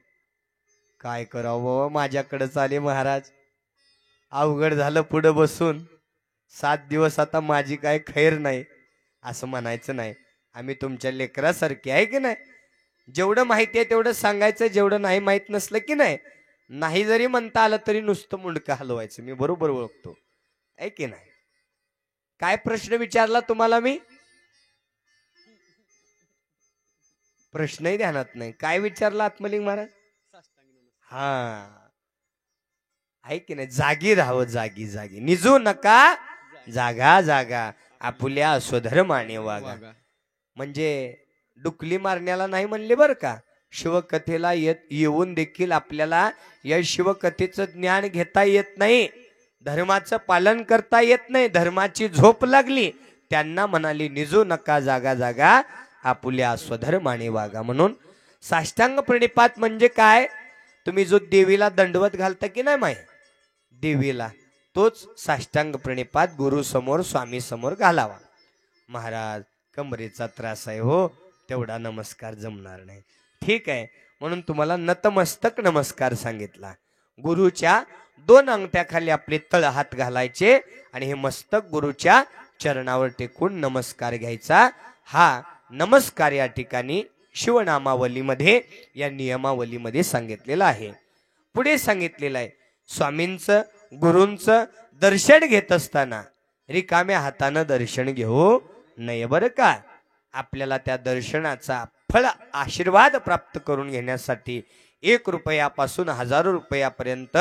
काय करावं, माझ्याकडे आले महाराज, अवघड झालं पुढे बसून. 7 दिवस आता माझी काय खैर नाही असं म्हणायचं नाही. आम्ही तुमच्या लेकरासारखे आहे की नाही. जेवढं माहिती आहे तेवढं सांगायचं, जेवढं नाही माहित नसलं की नाही जरी म्हणता आलं तरी नुसतं मुंडकं हलवायचं. मी बरोबर ओळखतो आहे की नाही. काय प्रश्न विचारला तुम्हाला मी? प्रश्नही ध्यानात नाही. काय विचारला आत्मलिंग महाराज? हा, आहे की नाही. जागी राहावं, जागी जागी, निजू नका जागा जागा, आपुल्या स्वधर्माने वागा. म्हणजे डुकली मारण्याला नाही म्हणले बर का. शिवकथेला येऊन देखील आपल्याला या शिवकथेचं ज्ञान घेता येत नाही, धर्माचं पालन करता येत नाही. धर्माची झोप लागली, त्यांना म्हणाली निजू नका जागा जागा, आपुल्या स्वधर्माने वागा. म्हणून साष्टांग प्रणिपात म्हणजे काय? तुम्ही जो देवीला दंडवत घालता की नाही माय देवीला, तोच साष्टांग प्रणिपात गुरु समोर, स्वामी समोर घालावा. महाराज कमरेचा त्रास आहे हो, तेवढा नमस्कार जमणार नाही. ठीक आहे, म्हणून तुम्हाला नतमस्तक नमस्कार सांगितला. गुरुच्या 2 अंगठ्याखाली आपले तळ हात घालायचे आणि हे मस्तक गुरुच्या चरणावर टेकून नमस्कार घ्यायचा. हा नमस्कार या ठिकाणी शिवनामावलीमध्ये, या नियमावलीमध्ये सांगितलेला आहे. पुढे सांगितलेलं आहे, स्वामींचं गुरूंचं दर्शन घेत असताना रिकाम्या हातानं दर्शन घेऊ नये बरं का. आपल्याला त्या दर्शनाचा फळ आशीर्वाद प्राप्त करून घेण्यासाठी 1 रुपयापासून हजारो रुपयापर्यंत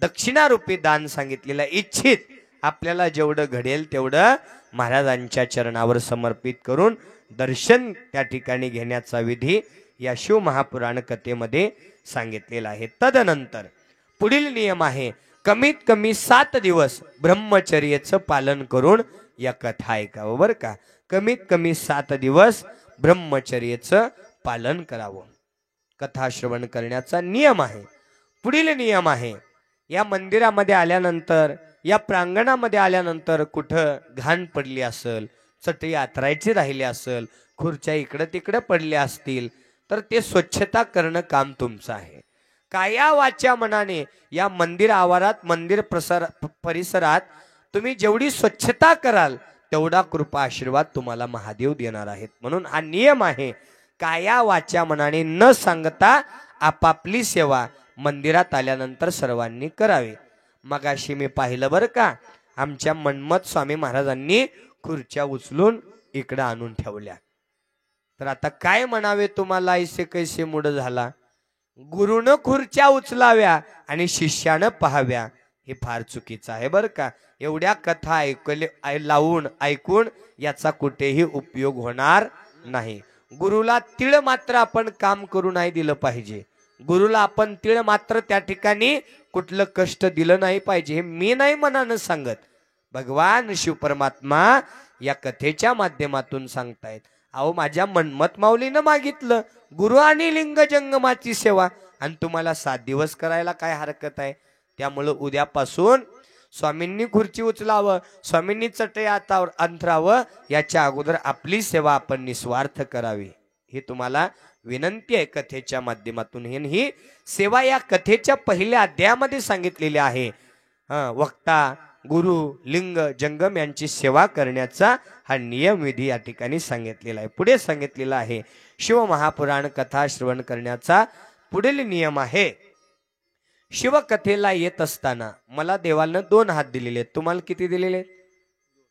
दक्षिणारूपी दान सांगितलेलं. इच्छित आपल्याला जेवढं घडेल तेवढं महाराजांच्या चरणावर समर्पित करून दर्शन त्या ठिकाणी घेण्याचा विधी या शिव महापुराण कथेमध्ये सांगितलेला आहे. तदनंतर पुढील नियम आहे, कमीत कमी 7 दिवस ब्रह्मचर्याचं पालन करून या कथा ऐकावं बरं का. कमीत कमी 7 दिवस ब्रह्मचर्याचं पालन करावं. कथा श्रवण करण्याचा नियम आहे. पुढील नियम आहे, या मंदिरामध्ये आल्यानंतर, या प्रांगणामध्ये आल्यानंतर कुठं घाण पडली असेल, चटई आतरायची राहिली असेल, खुर्च्या इकडं तिकडं पडल्या असतील तर ते स्वच्छता करणं काम तुमचं आहे. काया वाच्या मनाने या मंदिर आवारात, मंदिर परिसरात तुम्ही जेवढी स्वच्छता कराल तेवढा कृपा आशीर्वाद तुम्हाला महादेव देणार आहेत. म्हणून हा नियम आहे, काया वाच्या मनाने न सांगता आपापली सेवा मंदिरात आल्यानंतर सर्वांनी करावी. मगाशी मी पाहिलं बरं का, आमच्या मन्मथ स्वामी महाराजांनी खुर्च्या उचलून इकडं आणून ठेवल्या. तर आता काय म्हणावे तुम्हाला, ऐसे कैसे मूड झाला. गुरुनं खुर्च्या उचलाव्या आणि शिष्यानं पाहाव्या, हे फार चुकीचं आहे बरं का. एवढ्या कथा ऐकून याचा कुठेही उपयोग होणार नाही. गुरुला तीळ मात्र आपण काम करू नाही दिलं पाहिजे. गुरुला आपण तीळ मात्र त्या ठिकाणी कुठलं कष्ट दिलं नाही पाहिजे. हे मी नाही मनानं सांगत, भगवान शिव परमात्मा या कथेच्या माध्यमातून सांगतायत. अहो माझ्या मन्मथ माऊलीनं मागितलं गुरु आणि लिंग जंगमाची सेवा, आणि तुम्हाला 7 दिवस करायला काय हरकत आहे. त्यामुळं उद्यापासून स्वामींनी खुर्ची उचलावं, स्वामींनी चटई अंथरावं, याच्या अगोदर आपली सेवा आपण निस्वार्थ करावी, ही तुम्हाला विनंती आहे कथेच्या माध्यमातून. ही सेवा या कथेच्या पहिल्या अध्यायामध्ये सांगितलेली आहे. वक्ता, गुरु, लिंग, जंगम यांची सेवा करण्याचा हा नियम विधी या ठिकाणी सांगितलेला आहे. पुढे सांगितलेला आहे, शिव महापुराण कथा श्रवण करण्याचा पुढील नियम आहे, शिवकथेला येत असताना मला देवानं 2 हात दिलेले आहेत. तुम्हाला किती दिलेले?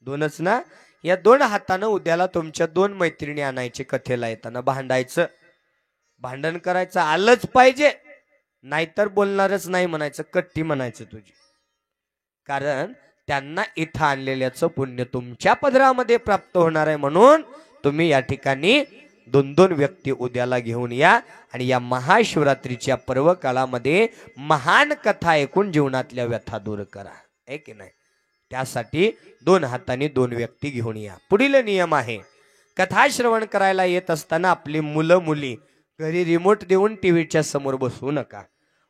2च ना. या 2 हातानं उद्याला तुमच्या 2 मैत्रिणी आणायचे. कथेला येताना भांडायचं, भांडण करायचं आलंच पाहिजे, नाहीतर बोलणारच नाही म्हणायचं, कट्टी म्हणायचं तुझी. कारण त्यांना इथं आणलेल्याचं पुण्य तुमच्या पदरामध्ये प्राप्त होणार आहे. म्हणून तुम्ही या ठिकाणी 2-2 व्यक्ती उद्याला घेऊन या आणि या महाशिवरात्रीच्या पर्व काळामध्ये महान कथा ऐकून जीवनातल्या व्यथा दूर करा, आहे की नाही. त्यासाठी 2 हातांनी 2 व्यक्ती घेऊन या. पुढील नियम आहे, कथा श्रवण करायला येत असताना आपली मुलं मुली घरी रिमोट देऊन टीव्हीच्या समोर बसवू नका,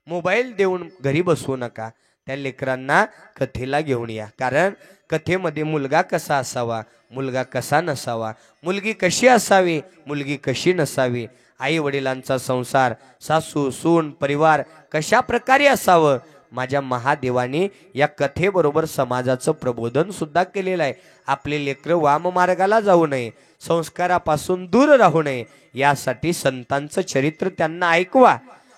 मोबाईल देऊन घरी बसवू नका. त्या लेकरांना कथेला घेऊन या. कारण कथेमध्ये मुलगा कसा असावा, मुलगा कसा नसावा, मुलगी कशी असावी, मुलगी कशी नसावी, आई वडिलांचा संसार, सासू सून परिवार कशा प्रकारे असावं, माझ्या महादेवाने या कथेबरोबर समाजाचं प्रबोधन सुद्धा केलेलं आहे. आपले लेकरं वाम मार्गाला जाऊ नये, संस्कारापासून दूर राहू नये, यासाठी संतांचं चरित्र त्यांना ऐकवा.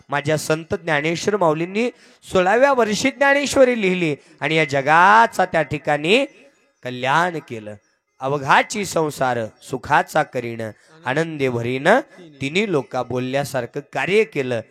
माझ्या संत ज्ञानेश्वर माऊलींनी 16व्या वर्षी ज्ञानेश्वरी लिहिली आणि या जगाचा त्या ठिकाणी कल्याण केलं. अवघाची संसार सुखाचा करीन, आनंदे भरीन तिन्ही लोका बोलल्यासारखं कार्य केलं.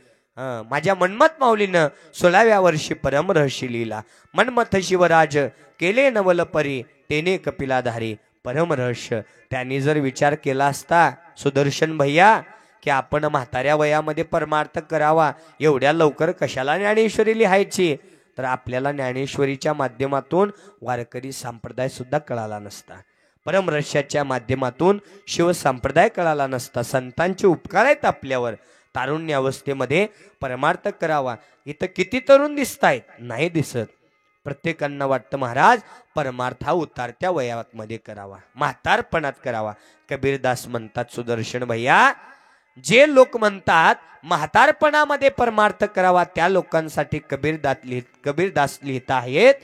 माझ्या मनमत माऊलीनं 16व्या वर्षी परमरहशी लिहिला. मनमथ शिवराज केले नवल परी, तेने कपिलाधारी परमरहस्य. त्यांनी जर विचार केला असता सुदर्शन भैया की आपण म्हाताऱ्या वयामध्ये परमार्थ करावा, एवढ्या लवकर कशाला ज्ञानेश्वरी लिहायची, तर आपल्याला ज्ञानेश्वरीच्या माध्यमातून वारकरी संप्रदाय सुद्धा कळाला नसता, परमरहस्याच्या माध्यमातून शिवसंप्रदाय कळाला नसता. संतांचे उपकार आहेत आपल्यावर. तारुण्य अवस्थेमध्ये परमार्थ करावा. इथं किती तरुण दिसतायत, नाही दिसत. प्रत्येकांना वाटतं महाराज परमार्थ हा उतारत्या वयामध्ये करावा, म्हातारपणात करावा. कबीरदास म्हणतात सुदर्शन भैया, जे लोक म्हणतात म्हातारपणामध्ये परमार्थ करावा, त्या लोकांसाठी कबीरदास लिहित आहेत,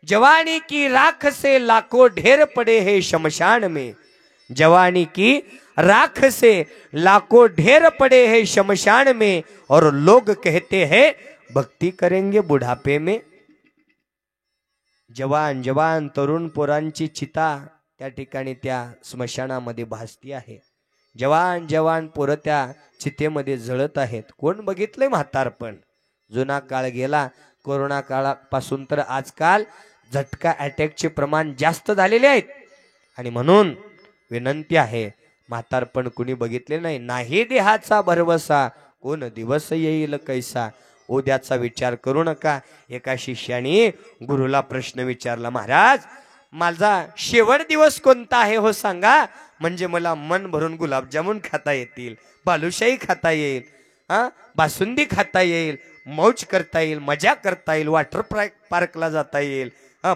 जवानी की राख से लाखों ढेर पड़े है शमशान में, जवानी की राख से लाखों ढेर पड़े है शमशान में, और लोग कहते हैं भक्ति करेंगे बुढ़ापे में. जवान जवान तरुण पोरांची चिता त्या ठिकाणी त्या स्मशानामध्ये भासती आहे. जवान जवान पोरं त्या चितेमध्ये जळत आहेत. कोण बघितलंय म्हातारपण? जुना काळ गेला. कोरोना काळापासून तर आजकाल झटका अटॅकचे प्रमाण जास्त झालेले आहेत. आणि म्हणून विनंती आहे, म्हातारपण कुणी बघितले नाही. नाही देहाचा भरवसा, कोण दिवस येईल कैसा. उद्याचा विचार करू नका. एका शिष्याने गुरुला प्रश्न विचारला, महाराज माझा शेवट दिवस कोणता आहे हो सांगा, म्हणजे मला मन भरून गुलाबजामुन खाता येतील, बालुशाही खाता येईल, बासुंदी खाता येईल, मौज करता येईल, मजा करता येईल, वॉटर पार्कला जाता येईल,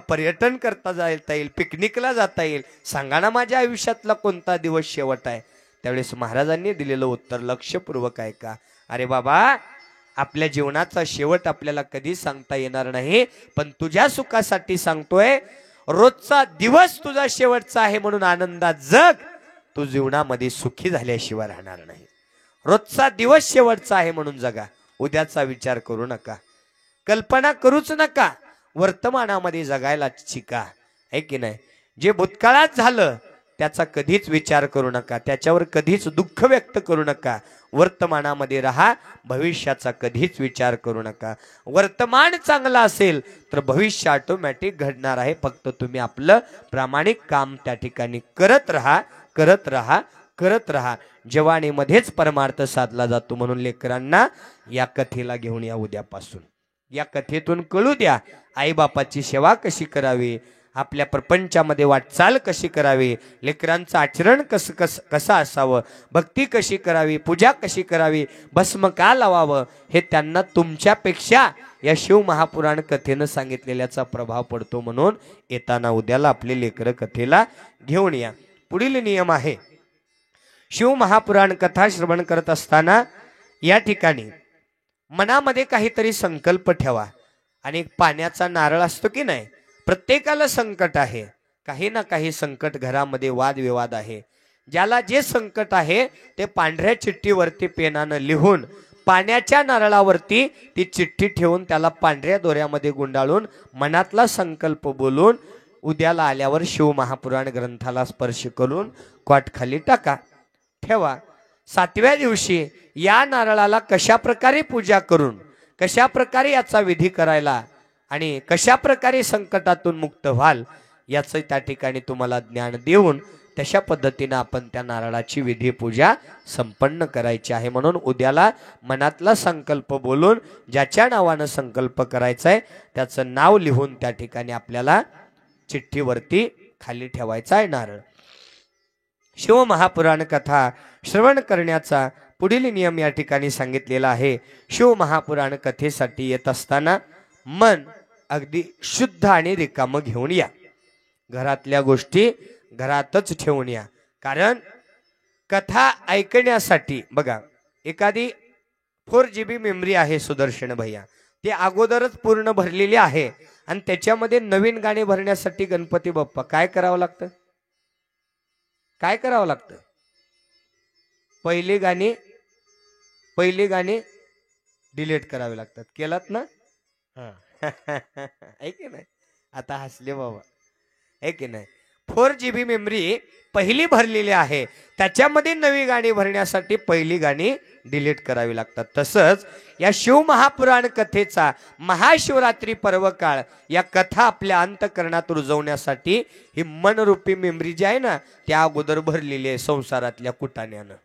पर्यटन करता जाता येईल, पिकनिकला जाता येईल, सांगा ना माझ्या आयुष्यातला कोणता दिवस शेवट आहे. त्यावेळेस महाराजांनी दिलेलं उत्तर लक्षपूर्वक ऐका. अरे बाबा, आपल्या जीवनाचा शेवट आपल्याला कधी सांगता येणार नाही, पण तुझ्या सुखासाठी सांगतोय, रोजचा दिवस तुझा शेवटचा आहे म्हणून आनंदात जग. तू जीवनामध्ये सुखी झाल्याशिवाय राहणार नाही. रोजचा दिवस शेवटचा आहे म्हणून जगा. उद्याचा विचार करू नका, कल्पना करूच नका. वर्तमानामध्ये जगायला शिका, आहे की नाही. जे भूतकाळात झालं त्याचा कधीच विचार करू नका, त्याच्यावर कधीच दुःख व्यक्त करू नका. वर्तमानामध्ये राहा, भविष्याचा कधीच विचार करू नका. वर्तमान चांगला असेल तर भविष्य ऑटोमॅटिक घडणार आहे. फक्त तुम्ही आपलं प्रामाणिक काम त्या ठिकाणी करत राहा, करत राहा, करत राहा. जवानीमध्येच परमार्थ साधला जातो. म्हणून लेकरांना या कथेला घेऊन या. उद्यापासून या कथेतून कळू द्या आईबापाची सेवा कशी करावी, आपल्या प्रपंचामध्ये वाटचाल कशी करावी, लेकरांचं आचरण कसं असावं, भक्ती कशी करावी, पूजा कशी करावी, भस्म का लावावं, हे त्यांना तुमच्यापेक्षा या शिव महापुराण कथेनं सांगितलेल्याचा प्रभाव पडतो. म्हणून येताना उद्याला आपले लेकरं कथेला घेऊन या. पुढील नियम आहे, शिव महापुराण कथा श्रवण करत असताना या ठिकाणी मनामध्ये काहीतरी संकल्प ठेवा. आणि पाण्याचा नारळ असतो की नाही, प्रत्येकाला संकट आहे, काही ना काही संकट, घरामध्ये वादविवाद आहे. ज्याला जे संकट आहे ते पांढऱ्या चिठ्ठीवरती पेनानं लिहून पाण्याच्या नारळावरती ती चिठ्ठी ठेवून त्याला पांढऱ्या दोऱ्यामध्ये गुंडाळून मनातला संकल्प बोलून उद्याला आल्यावर शिव महापुराण ग्रंथाला स्पर्श करून क्वाट खाली टाका, ठेवा. 7व्या दिवशी या नारळाला कशा प्रकारे पूजा करून, कशा प्रकारे याचा विधी करायला आणि कशा प्रकारे संकटातून मुक्त व्हाल याचं त्या ठिकाणी तुम्हाला ज्ञान देऊन तशा पद्धतीने आपण त्या नारळाची विधी पूजा संपन्न करायची आहे. म्हणून उद्याला मनातला संकल्प बोलून ज्याच्या नावानं संकल्प करायचा आहे त्याचं नाव लिहून त्या ठिकाणी आपल्याला चिठ्ठीवरती खाली ठेवायचा आहे नारळ. शिव महापुराण कथा श्रवण करण्याचा पुढील नियम या ठिकाणी सांगितलेला आहे. शिव महापुराण कथेसाठी येत असताना मन अगदी शुद्ध आणि रिकाम घेऊन या. घरातल्या गोष्टी घरातच ठेवून या. कारण कथा ऐकण्यासाठी बघा, एखादी 4GB मेमरी आहे सुदर्शन भैया, ते अगोदरच पूर्ण भरलेली आहे आणि त्याच्यामध्ये नवीन गाणी भरण्यासाठी गणपती बाप्पा काय करावं लागतं? काय करावं लागतं? पहिली गाणी डिलीट करावी लागतात. केलात ना? आहे की नाही? आता हसले बाबा, आहे की नाही? 4GB मेमरी पहिली भरलेली आहे, त्याच्यामध्ये नवी गाणी भरण्यासाठी पहिली गाणी डिलीट करावी लागतात. तसंच या शिव महापुराण कथेचा महाशिवरात्री पर्व काळ या कथा आपल्या अंतकरणात रुजवण्यासाठी ही मनरूपी मेमरी जी आहे ना, त्या अगोदर भरलेली आहे. संसारातल्या कुटाण्यानं,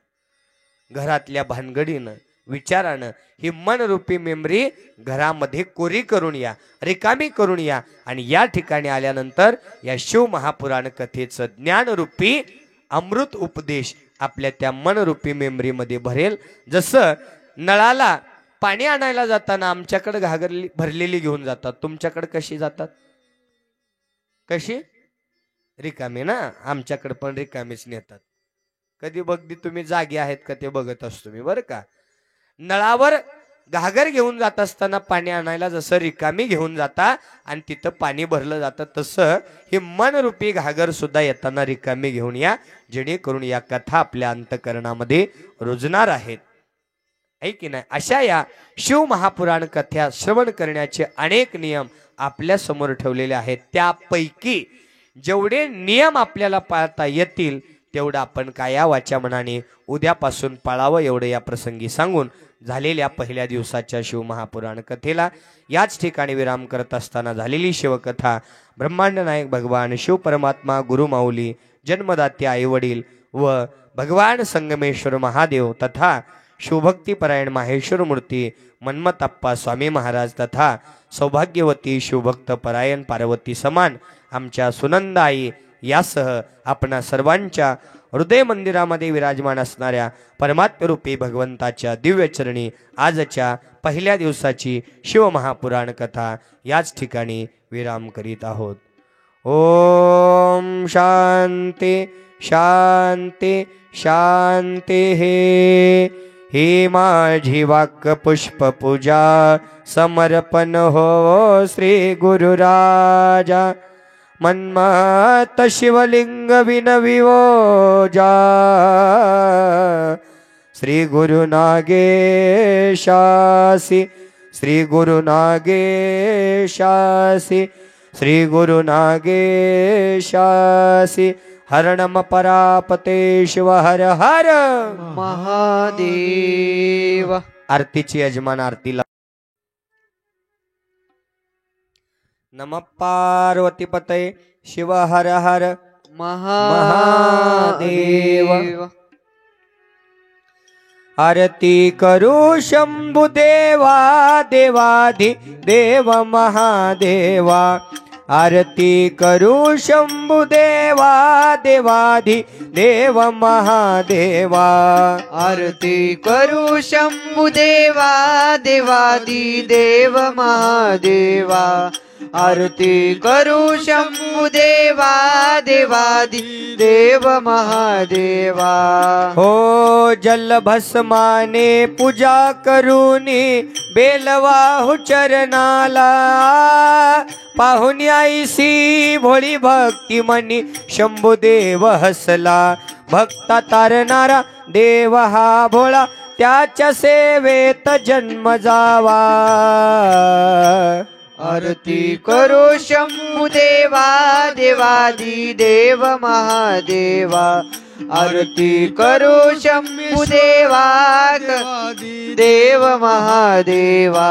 घरातल्या भानगडीनं, विचारानं ही मनरूपी मेमरी घरामध्ये कोरी करून या, रिकामी करून या. आणि या ठिकाणी आल्यानंतर या शिव महापुराण कथेचं ज्ञानरूपी अमृत उपदेश आपल्या त्या मनरूपी मेमरी मध्ये भरेल. जसं नळाला पाणी आणायला जाताना आमच्याकडे घागरली भरलेली घेऊन जातात, तुमच्याकडे कशी जातात? कशी? रिकामी ना. आमच्याकडे पण रिकामीच नेतात. कधी बघदी तुम्ही जागे आहेत का ते बघत असतो मी, बरं का. नळावर घागर घेऊन जात असताना पाणी आणायला जसं रिकामी घेऊन जाता आणि तिथं पाणी भरलं जातं, तसं ही मनरूपी घागर सुद्धा येताना रिकामी घेऊन या, जेणेकरून या कथा आपल्या अंतकरणामध्ये रुजणार आहेत. आहे की नाही? अशा या शिव महापुराण कथा श्रवण करण्याचे अनेक नियम आपल्या समोर ठेवलेले आहेत. त्यापैकी जेवढे नियम आपल्याला पाळता येतील तेवढं आपण काया वाचा मनाने उद्यापासून पाळावं, एवढं या प्रसंगी सांगून झालेल्या पहिल्या दिवसाच्या शिव महापुराण कथेला याच ठिकाणी विराम करत असताना झालेली शिवकथा ब्रह्मांड नायक भगवान शिव परमात्मा गुरुमाऊली जन्मदाते आई वडील व भगवान संगमेश्वर महादेव तथा शिवभक्तीपरायण माहेश्वर मूर्ती मन्मथप्पा स्वामी महाराज तथा सौभाग्यवती शिवभक्त परायण पार्वती समान आमच्या सुनंदाई यासह आपणा सर्वांच्या हृदय मंदिरामध्ये विराजमान असणाऱ्या परमात्मरूपी भगवंताच्या दिव्यचरणी आजच्या पहिल्या दिवसाची शिव महापुराण कथा याच ठिकाणी विराम करीत आहोत. ओम शांती शांती शांती. हे माझी वाक् पुष्प पूजा समर्पण हो श्री गुरुराजा. मन्मथ शिवलिंग विनविवोजा श्री गुरु नागेशासी श्री गुरु नागेशासी श्री गुरु नागेशासी. हर नम परापते शिव हर हर महादेव. आरतीची यजमान आरतीला. नम पार्वती पतये शिव हर हर महादेव. आरती करू शंभु देवा देवाधि देव महादेवा. आरती करू शंभु देवा देवाधि देव महादेवा. आरती करू शंभु देवा देवादि देव महादेवा. आरती करू शंभु देवा देवादि देव महादेवा. हो जल भस्माने पूजा करूनी बेलवाहु चरणाला. पाहुणी आईसी भोळी भक्ती मनी शंभुदेव हसला. भक्ता तारणारा देव हा भोळा त्याच्या सेवेत जन्म जावा. आरती करू शंभु देवा देवादि देव महादेवा. आरती करू शंभु देवा देव महादेवा.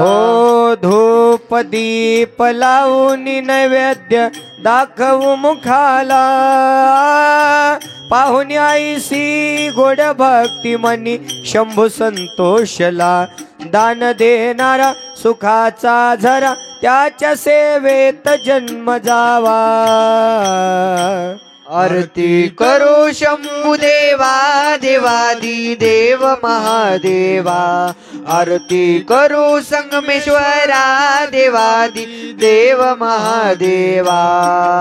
हो धूप दीप लावून नैवेद्य दाखवू मुखाला. पाहुणी आईसी गोड भक्ती मनी शंभू संतोषला. दान देणारा सुखाचा झरा त्याच्या सेवेत जन्म जावा. आरती करो शंभुदेवा देवादी देव महादेवा आरती करो संगमेश्वरा देवादी देव महादेवा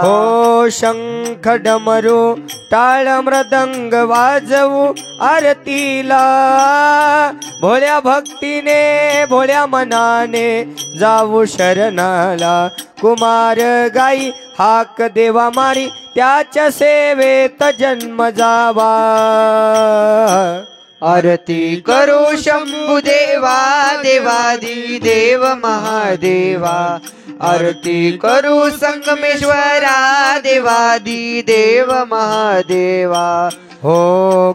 हो शंख डमरू टाळ मृदंग वाजवू आरतीला भोळ्या भक्तीने भोळ्या मनाने जाऊ शरणाला कुमार गाई हाक देवा मारी त्याच्या सेवेत जन्म जावा आरती करो शंभुदेवा देवादी देव महादेवा आरती करो संगमेश्वरा देवादी देव महादेवा हो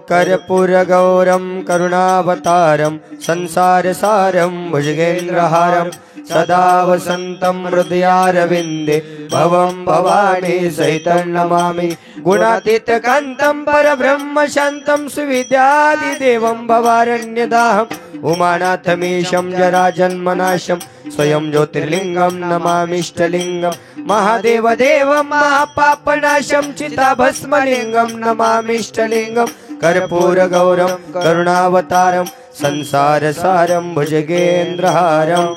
कर्पूर गौरम करुणावतारम संसार सारम भुजगेंद्रहारम सदा वसंतम हृदयारविंदे भवं भवानी सहितं नमामि गुणातीत कांतं परब्रह्म शांतं सुविद्यादिदेवं भवारण्यदाहम् उमानाथमीशं जराजन्मनाशं स्वयं ज्योतिर्लिंगं नमामिष्टलिंगं महादेव देवं महापापनाशं चिताभस्मलिंगं नमामिष्टलिंगं कर्पूर गौरम करुणावतारम संसार सारम भुजगेंद्रहारम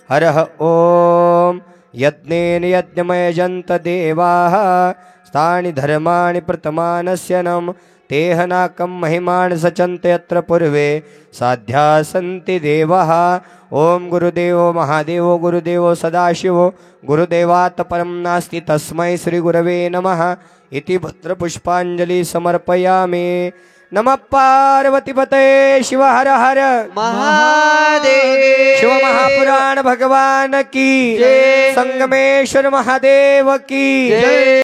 हरः ओम यज्ञेन यज्ञमयजन्त देवाः स्थानि धर्माणि प्रतमानस्य नम तेहनाकं महिमान् सचन्ते यत्र पूर्वे साध्या सन्ति देवाः ओम गुरुदेवो महादेवो गुरुदेवो सदाशिवो गुरुदेवात् परं नास्ति तस्मै श्री गुरवे नमः इति भद्रपुष्पाञ्जलि समर्पयामि नमः पार्वतीपते शिव हर हर महादेव शिव महापुराण भगवान की जय। संगमेश्वर महादेव की जय।